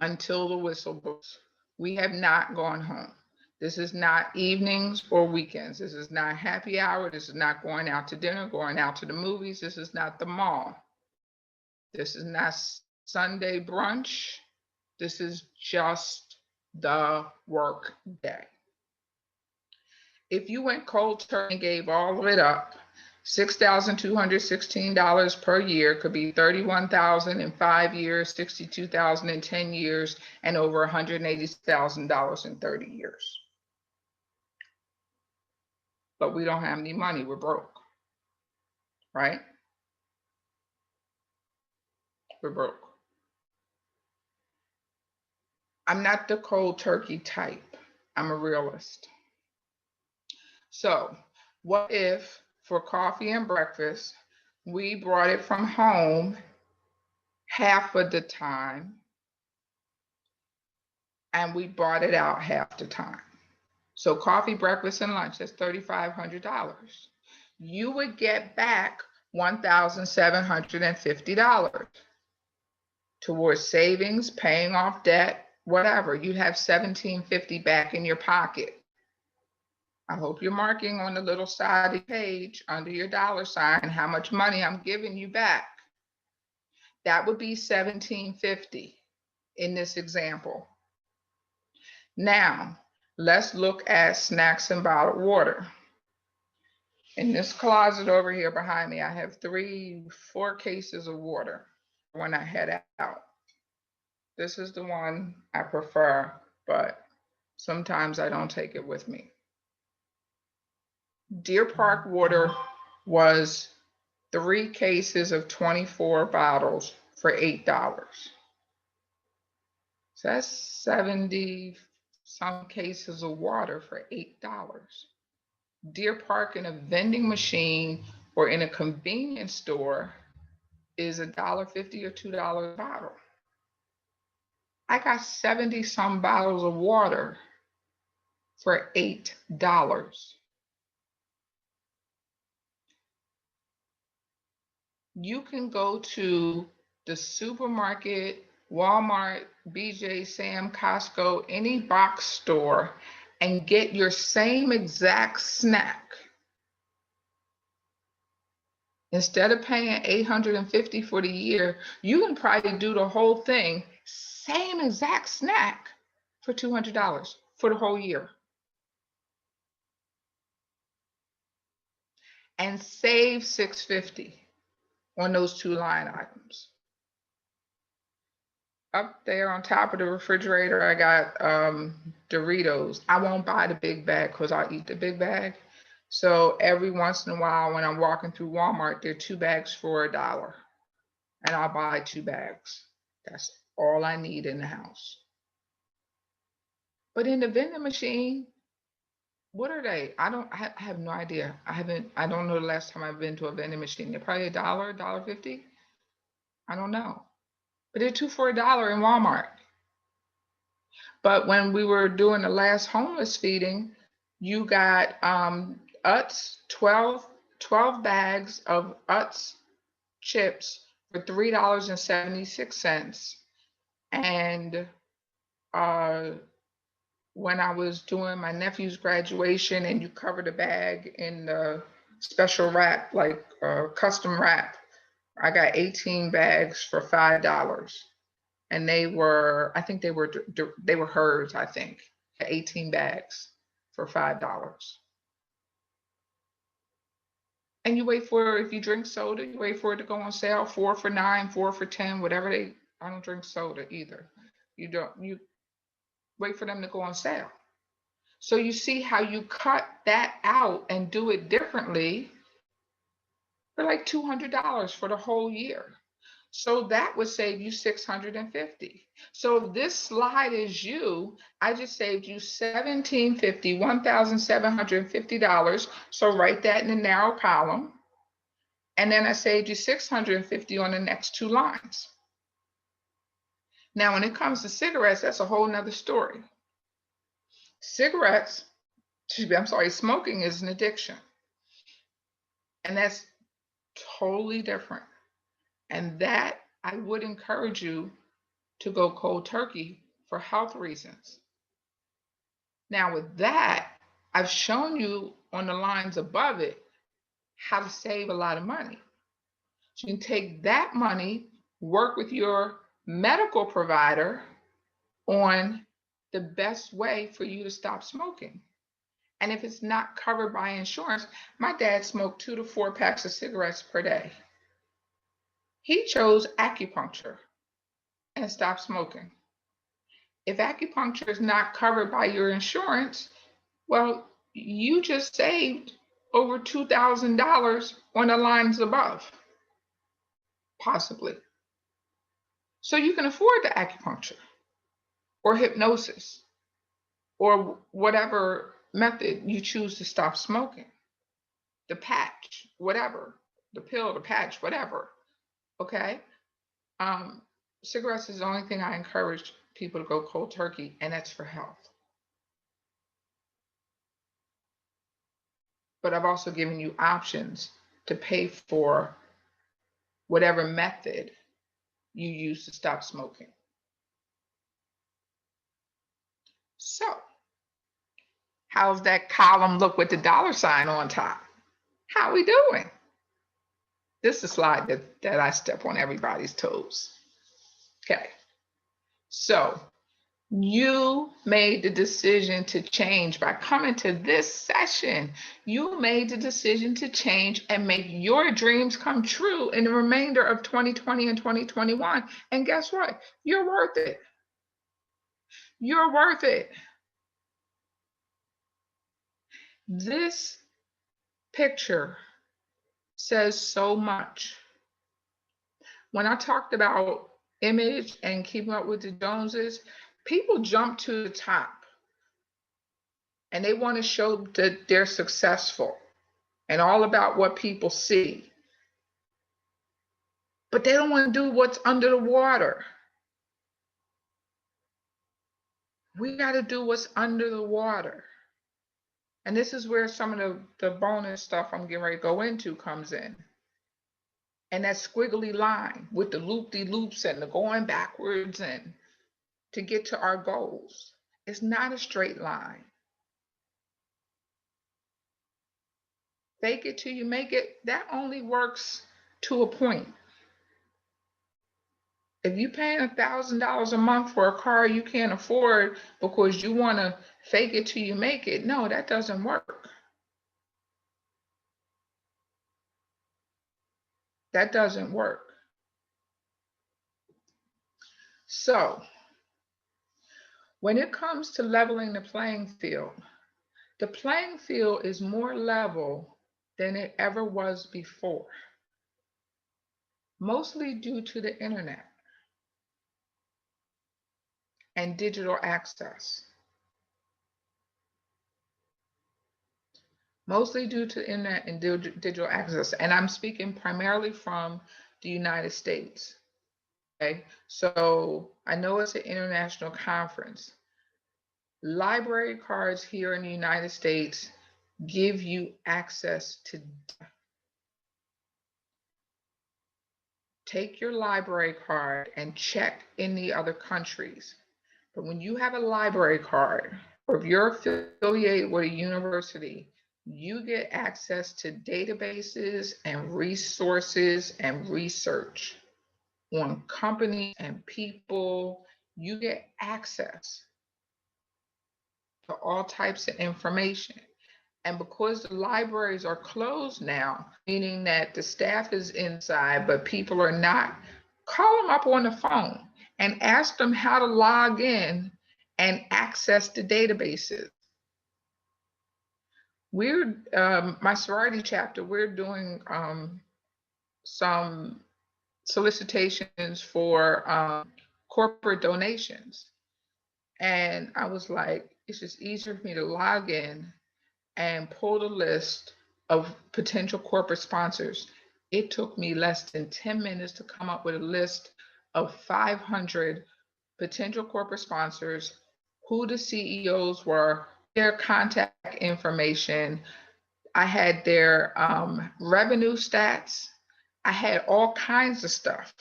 until the whistle blows. We have not gone home. This is not evenings or weekends. This is not happy hour. This is not going out to dinner, going out to the movies. This is not the mall. This is not Sunday brunch. This is just the work day. If you went cold turkey and gave all of it up, $6,216 per year could be $31,000 in 5 years, $62,000 in 10 years, and over $180,000 in 30 years. But we don't have any money, we're broke, right? We're broke. I'm not the cold turkey type. I'm a realist. So what if for coffee and breakfast, we brought it from home half of the time and we bought it out half the time? So coffee, breakfast, and lunch, that's $3,500. You would get back $1,750 towards savings, paying off debt, whatever. You'd have $1,750 back in your pocket. I hope you're marking on the little side page under your dollar sign how much money I'm giving you back. That would be $1,750 in this example. Now, let's look at snacks and bottled water. In this closet over here behind me, I have 4 cases of water when I head out. This is the one I prefer, but sometimes I don't take it with me. Deer Park water was 3 cases of 24 bottles for $8. So that's 70 some cases of water for $8. Deer Park in a vending machine or in a convenience store is $1.50 or $2 a bottle. I got 70 some bottles of water for $8. You can go to the supermarket, Walmart, BJ, Sam, Costco, any box store, and get your same exact snack. Instead of paying $850 for the year, you can probably do the whole thing, same exact snack, for $200 for the whole year. And save $650 on those 2 line items. Up there on top of the refrigerator, I got Doritos. I won't buy the big bag because I'll eat the big bag. So every once in a while when I'm walking through Walmart, there are 2 bags for $1. and I'll buy 2 bags. That's all I need in the house. But in the vending machine, what are they? I have no idea. I don't know the last time I've been to a vending machine. They're probably $1, $1.50. I don't know. But they're 2 for $1 in Walmart. But when we were doing the last homeless feeding, you got Utz 12 bags of Utz chips for $3.76. And when I was doing my nephew's graduation and you covered a bag in the special wrap, like custom wrap, I got 18 bags for $5. And I think they were hers, I think, 18 bags for $5. And you wait for, if you drink soda, you wait for it to go on sale, 4 for $9, 4 for $10, whatever I don't drink soda either. You wait for them to go on sale. So you see how you cut that out and do it differently for like $200 for the whole year. So that would save you $650. So if this slide is you, I just saved you $1,750, $1,750. So write that in the narrow column. And then I saved you $650 on the next 2 lines. Now, when it comes to cigarettes, that's a whole nother story. Smoking is an addiction. And that's totally different. And that I would encourage you to go cold turkey for health reasons. Now with that, I've shown you on the lines above it how to save a lot of money. So you can take that money, work with your medical provider on the best way for you to stop smoking. And if it's not covered by insurance, my dad smoked 2 to 4 packs of cigarettes per day. He chose acupuncture and stopped smoking. If acupuncture is not covered by your insurance, well, you just saved over $2,000 on the lines above, possibly. So you can afford the acupuncture or hypnosis or whatever method you choose to stop smoking. The patch, whatever, the pill, the patch, whatever. Okay? Cigarettes is the only thing I encourage people to go cold turkey, and that's for health. But I've also given you options to pay for whatever method you use to stop smoking. So, how's that column look with the $sign on top? How we doing? This is a slide that I step on everybody's toes. Okay. So, you made the decision to change by coming to this session. You made the decision to change and make your dreams come true in the remainder of 2020 and 2021. And guess what? You're worth it. You're worth it. This picture says so much. When I talked about image and keeping up with the Joneses, people jump to the top and they want to show that they're successful and all about what people see. But they don't want to do what's under the water. We got to do what's under the water. And this is where some of the bonus stuff I'm getting ready to go into comes in. And that squiggly line with the loop-de-loops and the going backwards and to get to our goals. It's not a straight line. Fake it till you make it, that only works to a point. If you're paying $1,000 a month for a car you can't afford because you want to fake it till you make it, no, that doesn't work. That doesn't work. So, when it comes to leveling the playing field is more level than it ever was before. Mostly due to the internet and digital access. Mostly due to internet and digital access. And I'm speaking primarily from the United States. Okay, so I know it's an international conference. Library cards here in the United States give you access to take your library card and check in the other countries. But when you have a library card, or if you're affiliated with a university, you get access to databases and resources and research on companies and people. You get access to all types of information. And because the libraries are closed now, meaning that the staff is inside, but people are not, call them up on the phone and ask them how to log in and access the databases. We're, my sorority chapter, we're doing some solicitations for corporate donations. And I was like, it's just easier for me to log in and pulled a list of potential corporate sponsors. It took me less than 10 minutes to come up with a list of 500 potential corporate sponsors, who the CEOs were, their contact information. I had their revenue stats. I had all kinds of stuff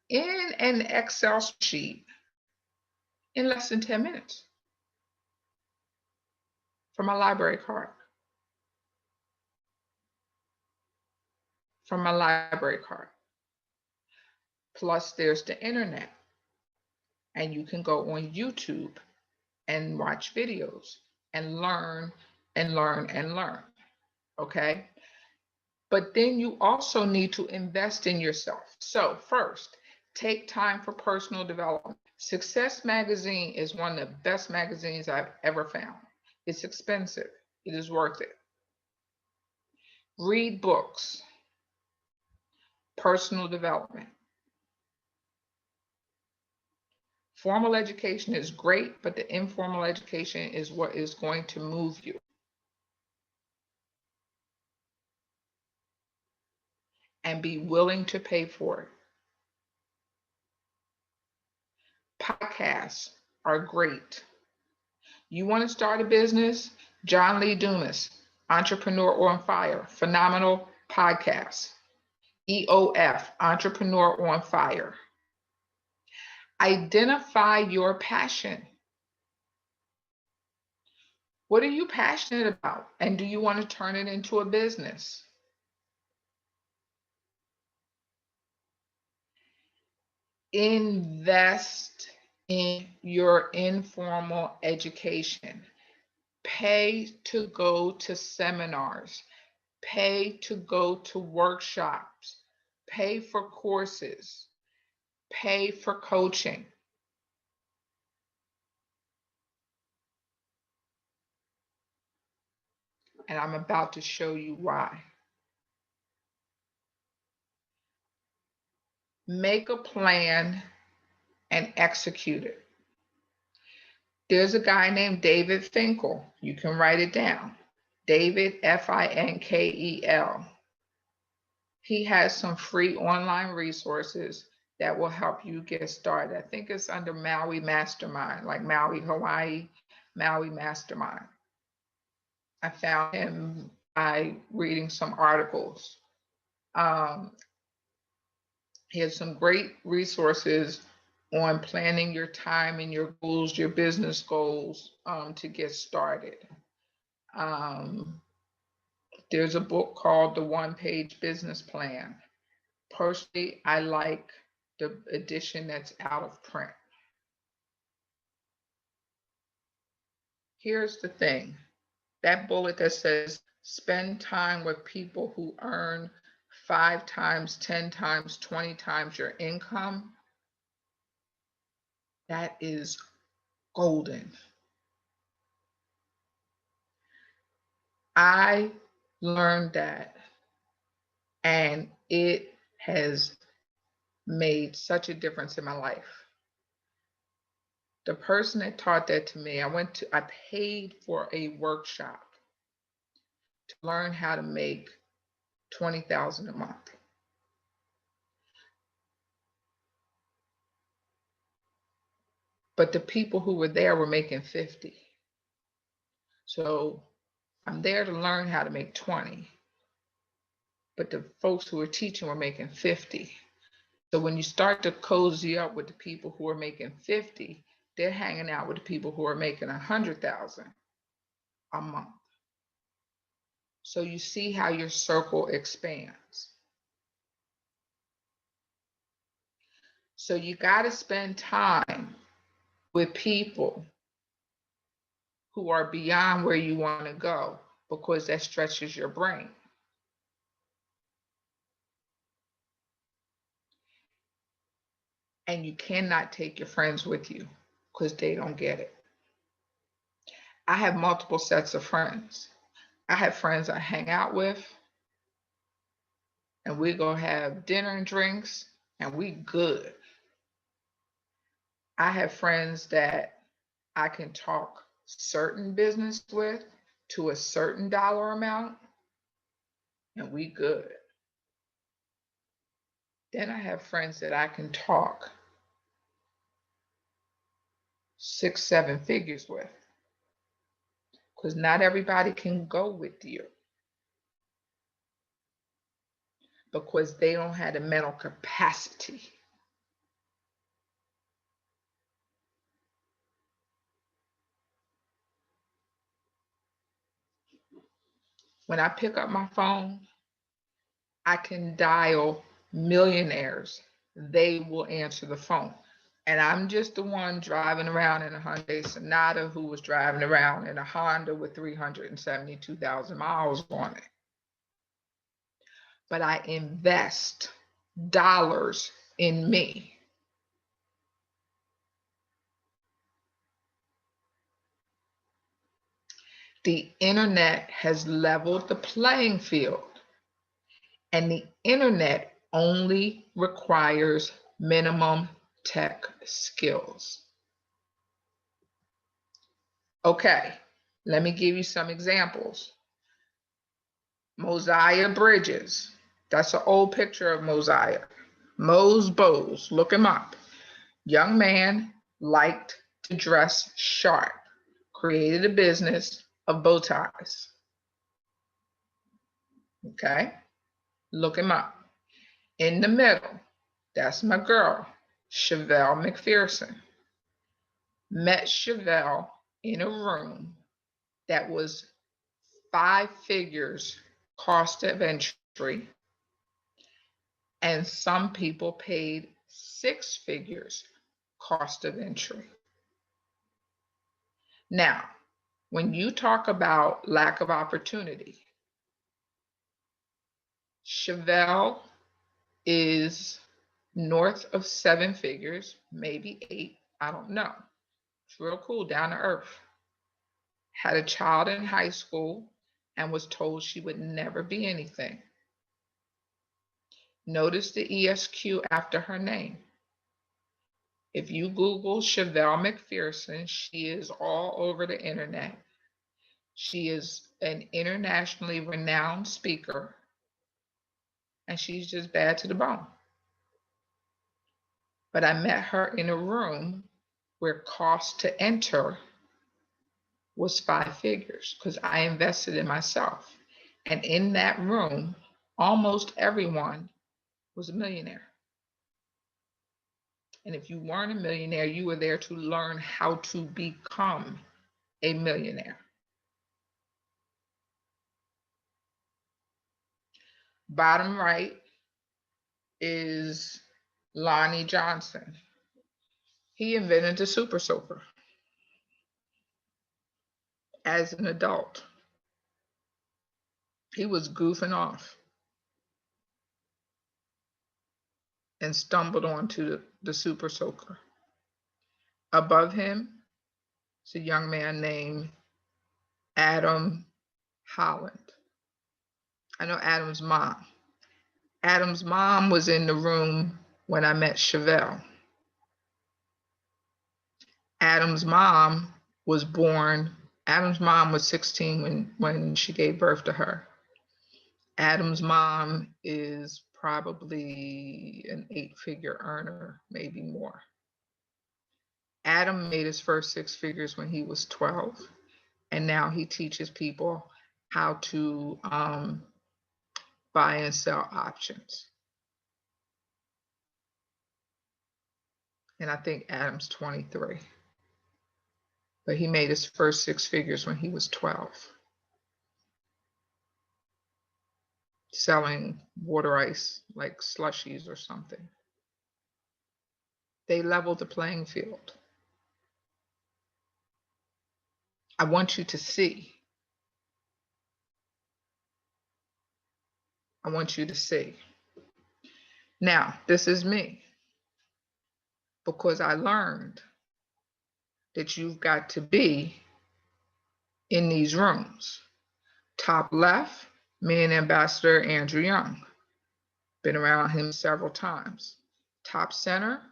in an Excel sheet in less than 10 minutes from my library card. From my library card. Plus, there's the internet, and you can go on YouTube and watch videos and learn and learn and learn. Okay. But then you also need to invest in yourself. So, first, take time for personal development. Success Magazine is one of the best magazines I've ever found. It's expensive, it is worth it. Read books, personal development. Formal education is great, but the informal education is what is going to move you. And be willing to pay for it. Podcasts are great. You want to start a business? John Lee Dumas, Entrepreneur on Fire, phenomenal podcast. EOF, Entrepreneur on Fire. Identify your passion. What are you passionate about? And do you want to turn it into a business? Invest in your informal education. Pay to go to seminars. Pay to go to workshops. Pay for courses. Pay for coaching. And I'm about to show you why. Make a plan and execute it. There's a guy named David Finkel. You can write it down. David, Finkel. He has some free online resources that will help you get started. I think it's under Maui Mastermind, like Maui, Hawaii, Maui Mastermind. I found him by reading some articles. He has some great resources on planning your time and your goals, your business goals, to get started. There's a book called The One Page Business Plan. Personally, I like the edition that's out of print. Here's the thing, that bullet that says spend time with people who earn 5 times, 10 times, 20 times your income, that is golden. I learned that, and it has made such a difference in my life. The person that taught that to me, I paid for a workshop to learn how to make $20,000 a month. But the people who were there were making 50. So I'm there to learn how to make 20. But the folks who were teaching were making 50. So when you start to cozy up with the people who are making 50, they're hanging out with the people who are making 100,000 a month. So you see how your circle expands. So you got to spend time with people who are beyond where you want to go, because that stretches your brain. And you cannot take your friends with you because they don't get it. I have multiple sets of friends. I have friends I hang out with, and we go have dinner and drinks, and we good. I have friends that I can talk certain business with to a certain dollar amount, and we good. Then I have friends that I can talk 6, 7 figures with, because not everybody can go with you because they don't have the mental capacity. When I pick up my phone, I can dial millionaires. They will answer the phone. And I'm just the one driving around in a Hyundai Sonata who was driving around in a Honda with 372,000 miles on it. But I invest dollars in me. The internet has leveled the playing field, and the internet only requires minimum tech skills. Okay, let me give you some examples. Mosiah Bridges, that's an old picture of Mosiah. Mose Bowes, look him up. Young man, liked to dress sharp, created a business of bow ties. Okay, look him up. In the middle, that's my girl, Chevelle McPherson. Met Chevelle in a room that was 5 figures cost of entry, and some people paid 6 figures cost of entry. Now, when you talk about lack of opportunity, Chevelle is north of 7 figures, maybe 8, I don't know. It's real cool, down to earth. Had a child in high school and was told she would never be anything. Notice the ESQ after her name. If you Google Chevelle McPherson, she is all over the internet. She is an internationally renowned speaker, and she's just bad to the bone. But I met her in a room where cost to enter was 5 figures because I invested in myself. And in that room, almost everyone was a millionaire. And if you weren't a millionaire, you were there to learn how to become a millionaire. Bottom right is Lonnie Johnson. He invented the super soaker as an adult. He was goofing off and stumbled onto the super soaker. Above him is a young man named Adam Holland. I know Adam's mom. Adam's mom was in the room when I met Chevelle. Adam's mom was 16 when she gave birth to her. Adam's mom is probably an 8-figure earner, maybe more. Adam made his first 6 figures when he was 12, and now he teaches people how to buy and sell options. And I think Adam's 23. But he made his first 6 figures when he was 12, selling water ice like slushies or something. They leveled the playing field. I want you to see. I want you to see. Now, this is me, because I learned that you've got to be in these rooms. Top left, me and Ambassador Andrew Young. Been around him several times. Top center,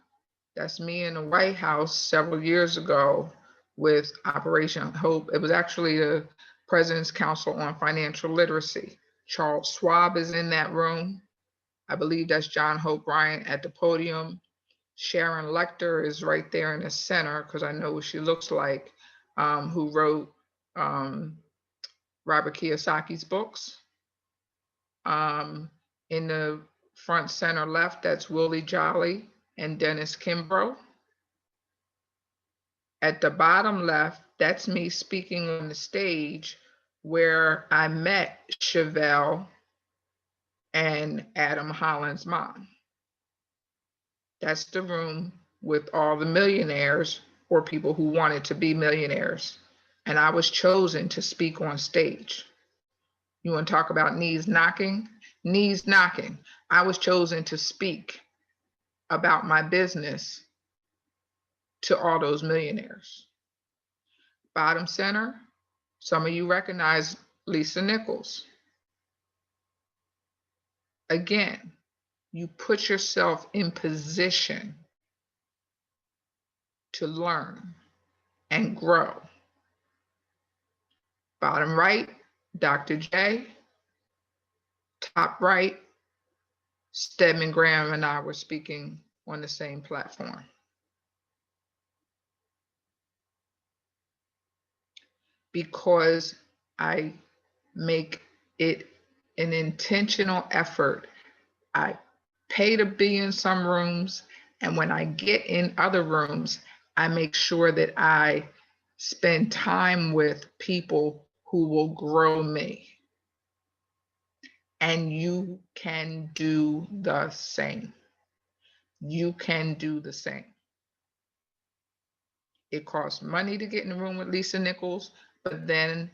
that's me in the White House several years ago with Operation Hope. It was actually the President's Council on Financial Literacy. Charles Schwab is in that room. I believe that's John Hope Bryant at the podium. Sharon Lecter is right there in the center, because I know what she looks like, who wrote Robert Kiyosaki's books. In the front center left, that's Willie Jolly and Dennis Kimbrough. At the bottom left, that's me speaking on the stage where I met Chevelle and Adam Holland's mom. That's the room with all the millionaires or people who wanted to be millionaires. And I was chosen to speak on stage. You want to talk about knees knocking? Knees knocking. I was chosen to speak about my business to all those millionaires. Bottom center, some of you recognize Lisa Nichols. Again, you put yourself in position to learn and grow. Bottom right, Dr. J. Top right, Stedman Graham and I were speaking on the same platform. Because I make it an intentional effort. I pay to be in some rooms, and when I get in other rooms, I make sure that I spend time with people who will grow me. And you can do the same. You can do the same. It costs money to get in the room with Lisa Nichols, but then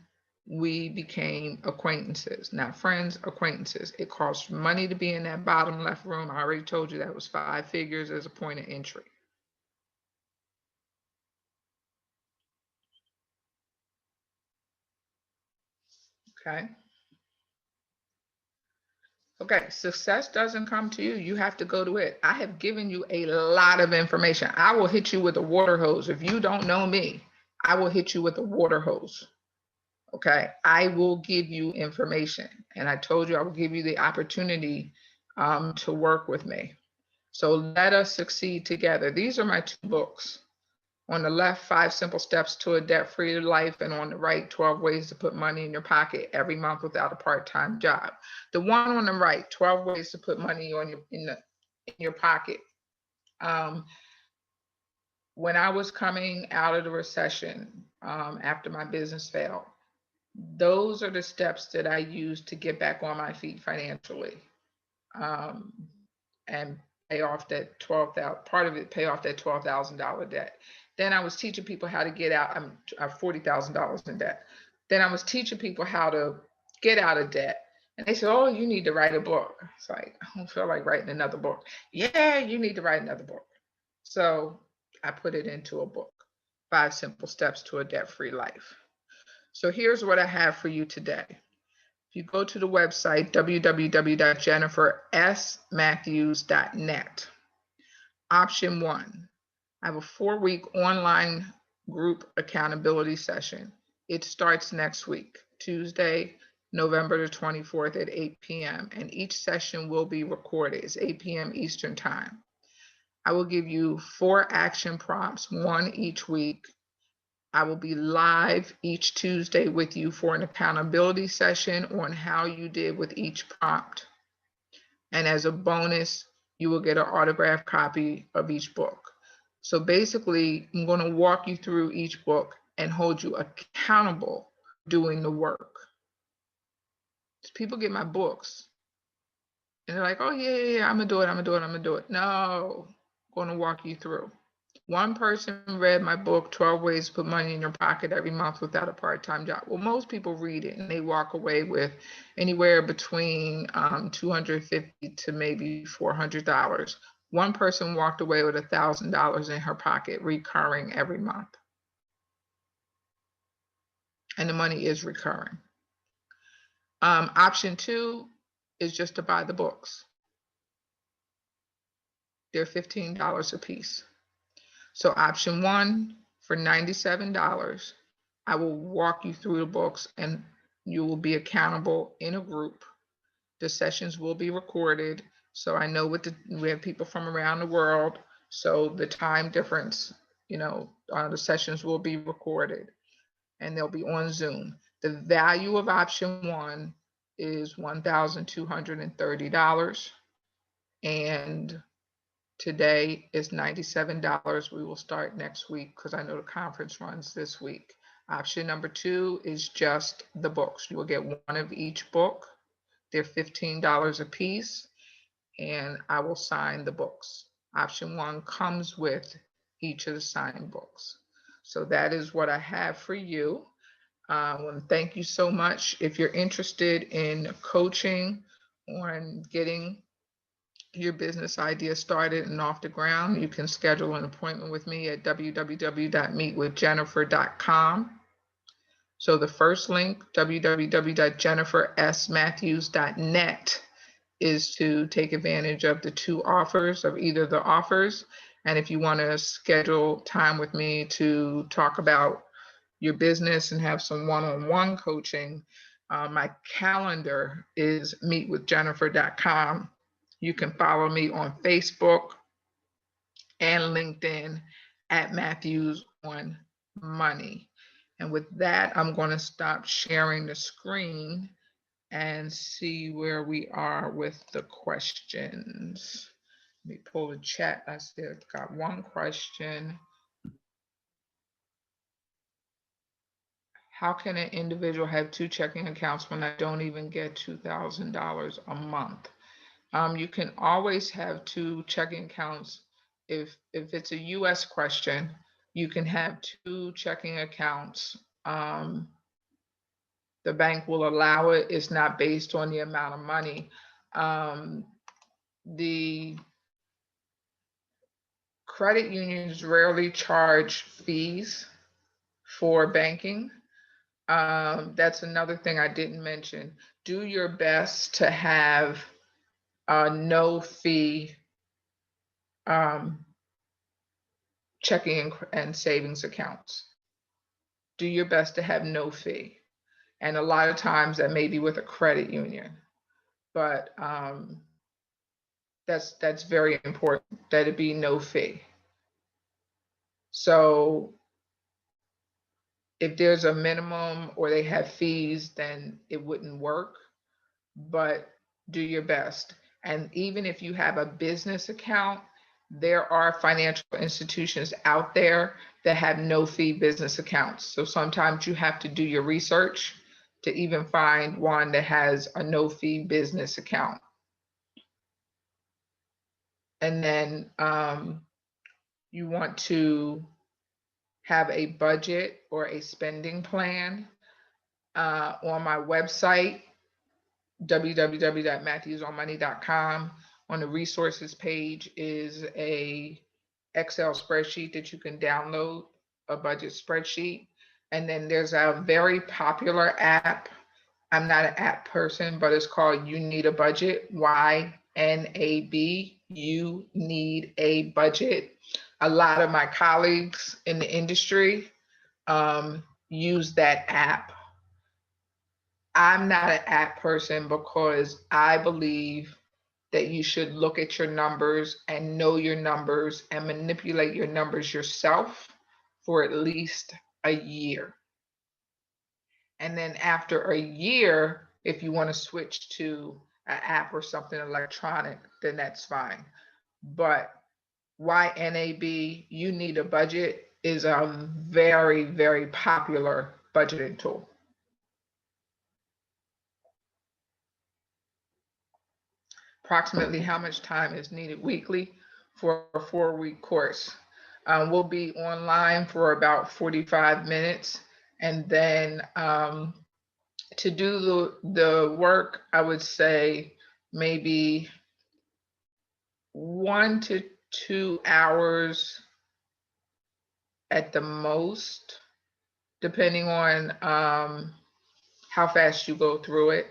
we became acquaintances. Not friends, acquaintances. It costs money to be in that bottom left room. I already told you that was 5 figures as a point of entry. Okay. Okay, success doesn't come to you. You have to go to it. I have given you a lot of information. I will hit you with a water hose. If you don't know me, I will hit you with a water hose. Okay, I will give you information. And I told you I will give you the opportunity to work with me. So let us succeed together. These are my 2 books. On the left, 5 Simple Steps to a Debt-Free Life, and on the right, 12 Ways to Put Money in Your Pocket Every Month Without a Part-Time Job. The one on the right, 12 Ways to Put Money in your Pocket. When I was coming out of the recession after my business failed, those are the steps that I used to get back on my feet financially, and pay off that $12,000 debt. Then I was teaching people how to get out. I'm $40,000 in debt. Then I was teaching people how to get out of debt. And they said, oh, you need to write a book. It's like, I don't feel like writing another book. Yeah, you need to write another book. So I put it into a book, 5 Simple Steps to a Debt-Free Life. So here's what I have for you today. If you go to the website, www.jennifersmatthews.net, Option 1, I have a 4-week online group accountability session. It starts next week, Tuesday, November the 24th at 8 p.m. And each session will be recorded. It's 8 p.m. Eastern Time. I will give you 4 action prompts, 1 each week. I will be live each Tuesday with you for an accountability session on how you did with each prompt. And as a bonus, you will get an autographed copy of each book. So basically, I'm going to walk you through each book and hold you accountable doing the work. People get my books and they're like, oh, yeah, I'm going to do it. No, I'm going to walk you through. One person read my book, 12 Ways to Put Money in Your Pocket Every Month Without a Part-Time Job. Well, most people read it and they walk away with anywhere between $250 to maybe $400. One person walked away with $1,000 in her pocket, recurring every month. And the money is recurring. Option 2 is just to buy the books. They're $15 a piece. So option 1, for $97, I will walk you through the books and you will be accountable in a group. The sessions will be recorded. So I know we have people from around the world. So the time difference, the sessions will be recorded and they'll be on Zoom. The value of option 1 is $1,230. And today is $97. We will start next week because I know the conference runs this week. Option number 2 is just the books. You will get 1 of each book. They're $15 a piece, and I will sign the books. Option 1 comes with each of the signed books. So that is what I have for you. I want to thank you so much. If you're interested in coaching on getting your business idea started and off the ground, you can schedule an appointment with me at www.meetwithjennifer.com. So the first link, www.jennifersmatthews.net, is to take advantage of the 2 offers of either the offers. And if you want to schedule time with me to talk about your business and have some one-on-one coaching, my calendar is meetwithjennifer.com. You can follow me on Facebook and LinkedIn at Matthews on Money. And with that, I'm going to stop sharing the screen and see where we are with the questions. Let me pull the chat. I still got one question. How can an individual have 2 checking accounts when I don't even get $2,000 a month? You can always have 2 checking accounts. If it's a US question, you can have 2 checking accounts. The bank will allow it. It's not based on the amount of money. The credit unions rarely charge fees for banking. That's another thing I didn't mention. Do your best to have no fee checking and savings accounts. Do your best to have no fee. And a lot of times that may be with a credit union, but that's very important that it be no fee. So if there's a minimum or they have fees, then it wouldn't work, but do your best. And even if you have a business account, there are financial institutions out there that have no fee business accounts. So sometimes you have to do your research to even find one that has a no fee business account. And then you want to have a budget or a spending plan. On my website, www.matthewsonmoney.com, on the resources page is a Excel spreadsheet that you can download, a budget spreadsheet. And then there's a very popular app. I'm not an app person, but it's called You Need a Budget. Why? NAB, you need a budget. A lot of my colleagues in the industry use that app. I'm not an app person because I believe that you should look at your numbers and know your numbers and manipulate your numbers yourself for at least a year. And then after a year, if you want to switch to an app or something electronic, then that's fine. But why NAB, you need a budget, is a very, very popular budgeting tool. Approximately how much time is needed weekly for a 4-week course? We'll be online for about 45 minutes. And then to do the work, I would say maybe 1 to 2 hours at the most, depending on how fast you go through it.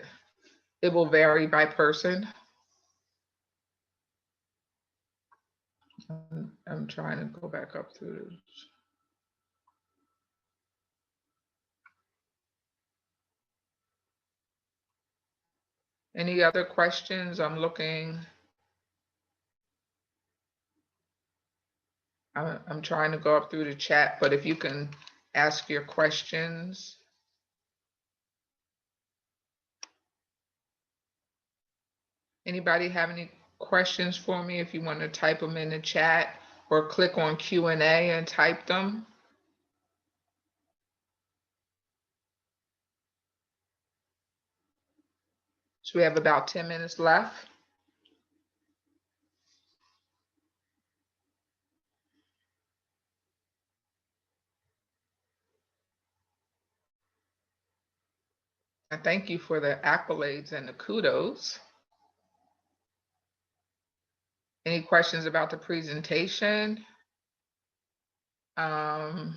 It will vary by person. I'm trying to go back up through this. Any other questions? I'm looking. I'm trying to go up through the chat, but if you can ask your questions. Anybody have any questions for me? If you want to type them in the chat or click on Q&A and type them. So we have about 10 minutes left. I thank you for the accolades and the kudos. Any questions about the presentation? Trying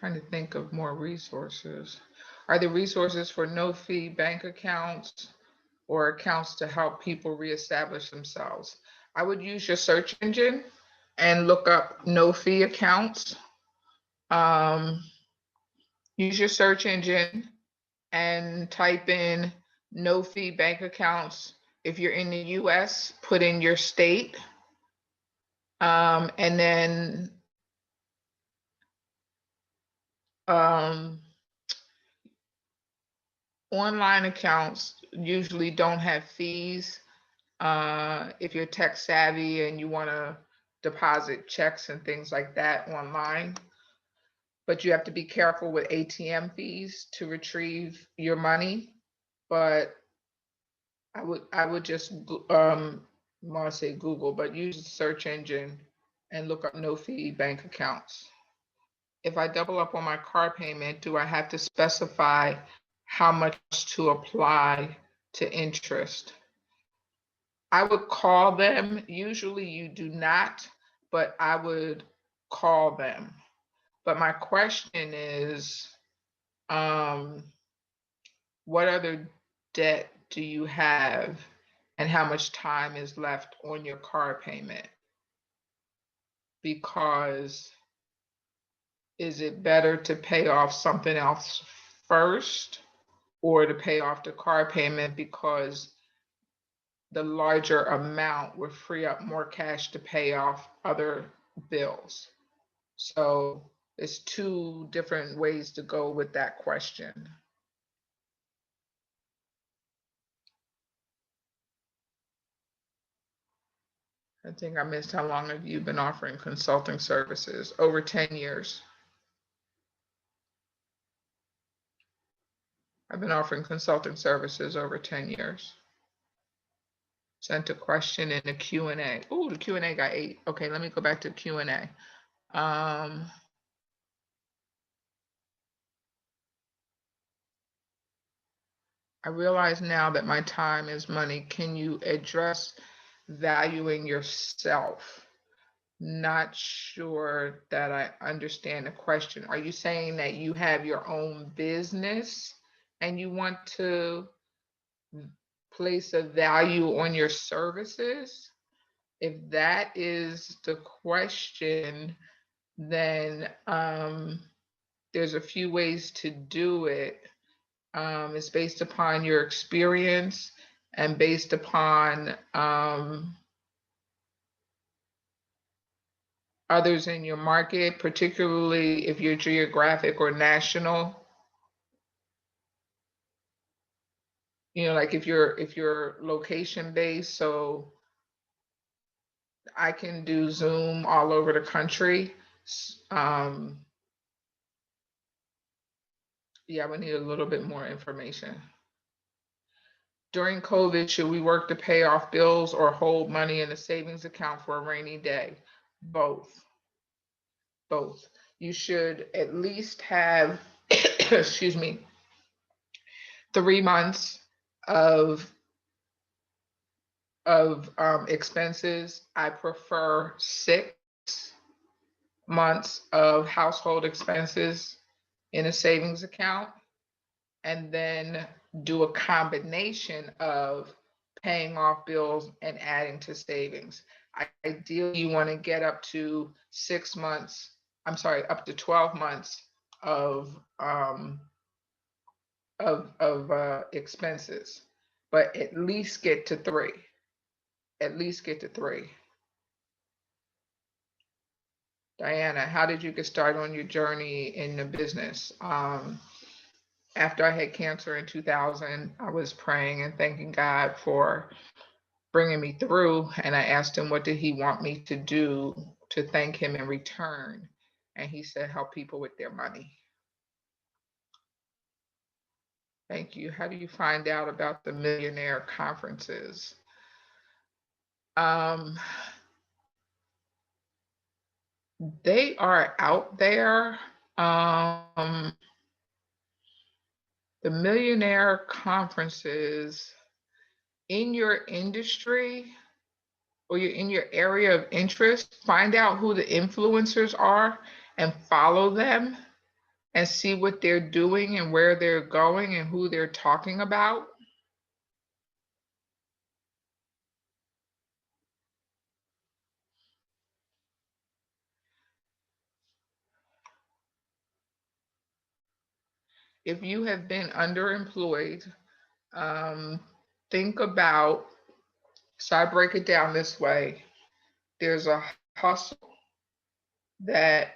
to think of more resources. Are there resources for no-fee bank accounts or accounts to help people reestablish themselves? I would use your search engine and look up no-fee accounts. Use your search engine and type in no-fee bank accounts. If you're in the US, put in your state. And then online accounts usually don't have fees. If you're tech savvy and you want to deposit checks and things like that online, but you have to be careful with ATM fees to retrieve your money. But I would just want to say Google, but use the search engine and look up no fee bank accounts. If I double up on my car payment, do I have to specify how much to apply to interest? I would call them. Usually you do not, but I would call them. But my question is, what other debt do you have and how much time is left on your car payment? Because is it better to pay off something else first or to pay off the car payment, because the larger amount would free up more cash to pay off other bills? So it's 2 different ways to go with that question. I think I missed, how long have you been offering consulting services? Over 10 years. I've been offering consulting services over 10 years. Sent a question in the Q&A. Oh, the Q&A got 8. Okay, let me go back to Q&A. I realize now that my time is money. Can you address valuing yourself? Not sure that I understand the question. Are you saying that you have your own business and you want to place a value on your services? If that is the question, then there's a few ways to do it. It's based upon your experience and based upon others in your market, particularly if you're geographic or national. You know, like if you're location based, so I can do Zoom all over the country. Yeah, we need a little bit more information. During COVID, should we work to pay off bills or hold money in a savings account for a rainy day? Both. Both. You should at least have, excuse me, 3 months of expenses. I prefer 6 months of household expenses in a savings account, and then do a combination of paying off bills and adding to savings. Ideally, you want to get up to 6 months, I'm sorry, up to 12 months of expenses, but at least get to three. At least get to three. Diana, how did you get started on your journey in the business? After I had cancer in 2000, I was praying and thanking God for bringing me through. And I asked him, what did he want me to do to thank him in return? And he said, help people with their money. Thank you. How do you find out about the Millionaire Conferences? They are out there. The Millionaire Conferences in your industry or you're in your area of interest, find out who the influencers are and follow them and see what they're doing and where they're going and who they're talking about. If you have been underemployed, think about, so I break it down this way. There's a hustle that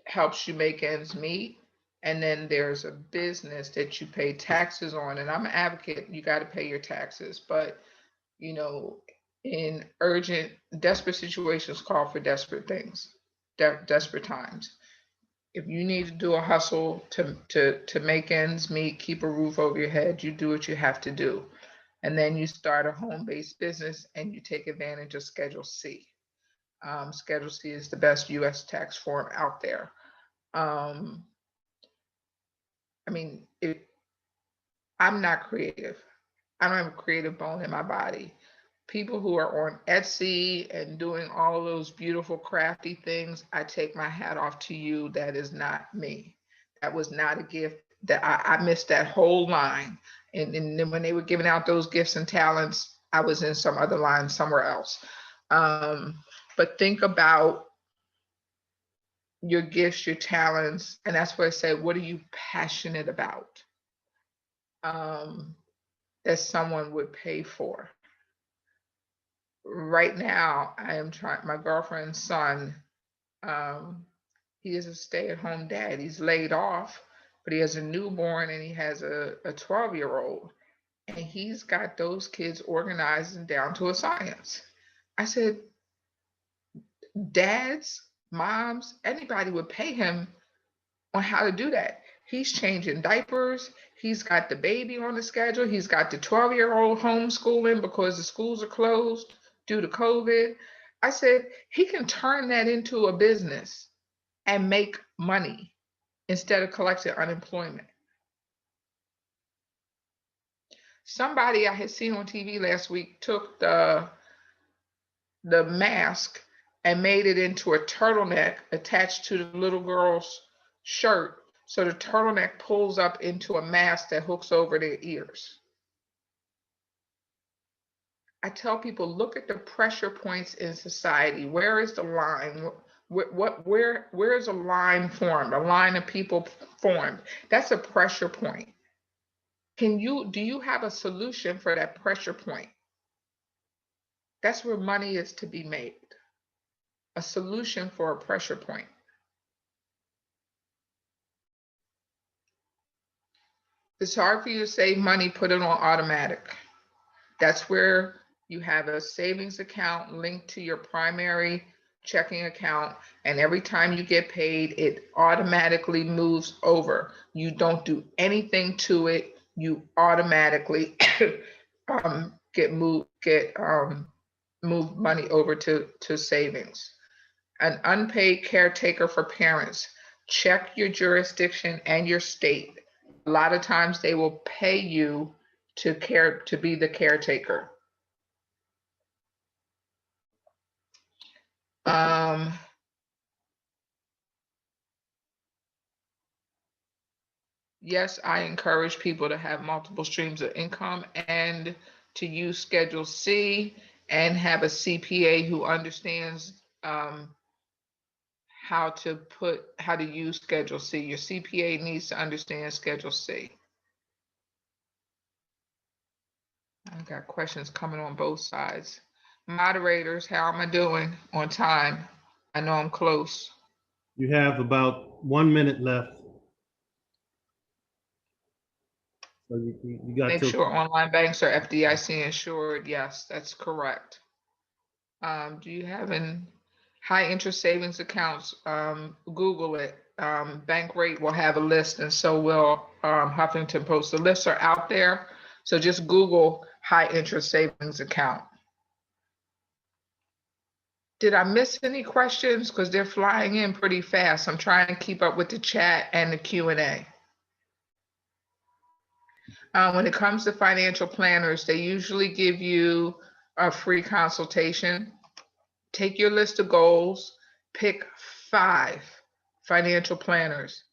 helps you make ends meet. And then there's a business that you pay taxes on. And I'm an advocate, you got to pay your taxes. But, you know, in urgent, desperate situations, call for desperate things, desperate times. If you need to do a hustle to make ends meet, keep a roof over your head, you do what you have to do. And then you start a home-based business and you take advantage of Schedule C. Schedule C is the best US tax form out there. I mean, I'm not creative. I don't have a creative bone in my body. People who are on Etsy and doing all of those beautiful crafty things, I take my hat off to you. That is not me. That was not a gift. That I missed that whole line. And then when they were giving out those gifts and talents, I was in some other line somewhere else. But think about your gifts, your talents, and that's where I say, what are you passionate about? That someone would pay for. Right now, I am trying, my girlfriend's son, he is a stay-at-home dad. He's laid off, but he has a newborn and he has a 12-year-old. And he's got those kids organized and down to a science. I said, dads, moms, anybody would pay him on how to do that. He's changing diapers. He's got the baby on the schedule. He's got the 12-year-old homeschooling because the schools are closed due to COVID. I said, he can turn that into a business and make money instead of collecting unemployment. Somebody I had seen on TV last week took the mask and made it into a turtleneck attached to the little girl's shirt. So the turtleneck pulls up into a mask that hooks over their ears. I tell people, look at the pressure points in society. Where is the line? Where is a line formed? A line of people formed. That's a pressure point. Do you have a solution for that pressure point? That's where money is to be made. A solution for a pressure point. It's hard for you to save money, put it on automatic. That's where you have a savings account linked to your primary checking account, and every time you get paid, it automatically moves over. You don't do anything to it. You automatically move money over to savings. An unpaid caretaker for parents. Check your jurisdiction and your state. A lot of times they will pay you to be the caretaker. Yes, I encourage people to have multiple streams of income and to use Schedule C and have a CPA who understands how to use Schedule C. Your CPA needs to understand Schedule C. I've got questions coming on both sides. Moderators, how am I doing on time? I know I'm close. You have about 1 minute left. So you got Make sure online banks are FDIC insured. Yes, that's correct. Do you have high interest savings accounts? Google it. Bankrate will have a list, and so will Huffington Post. The lists are out there. So just Google high interest savings account. Did I miss any questions? Because they're flying in pretty fast. I'm trying to keep up with the chat and the Q&A. When it comes to financial planners, they usually give you a free consultation. Take your list of goals, pick 5 financial planners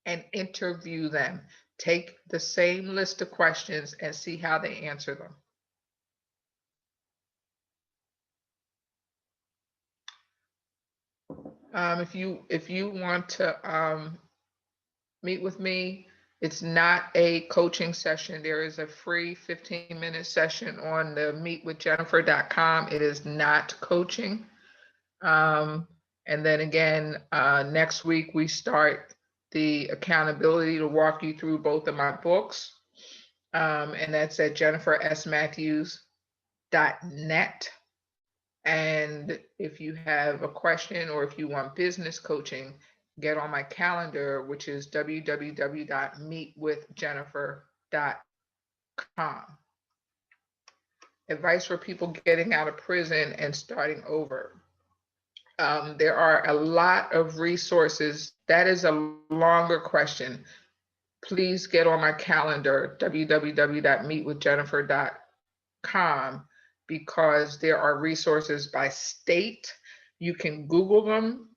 and interview them. Take the same list of questions and see how they answer them. If you want to meet with me, it's not a coaching session. There is a free 15-minute session on the meetwithjennifer.com. It is not coaching. And then again, next week we start the accountability to walk you through both of my books. And that's at jennifersmatthews.net. And if you have a question or if you want business coaching, get on my calendar, which is www.meetwithjennifer.com. Advice for people getting out of prison and starting over. There are a lot of resources. That is a longer question. Please get on my calendar, www.meetwithjennifer.com, because there are resources by state. You can Google them.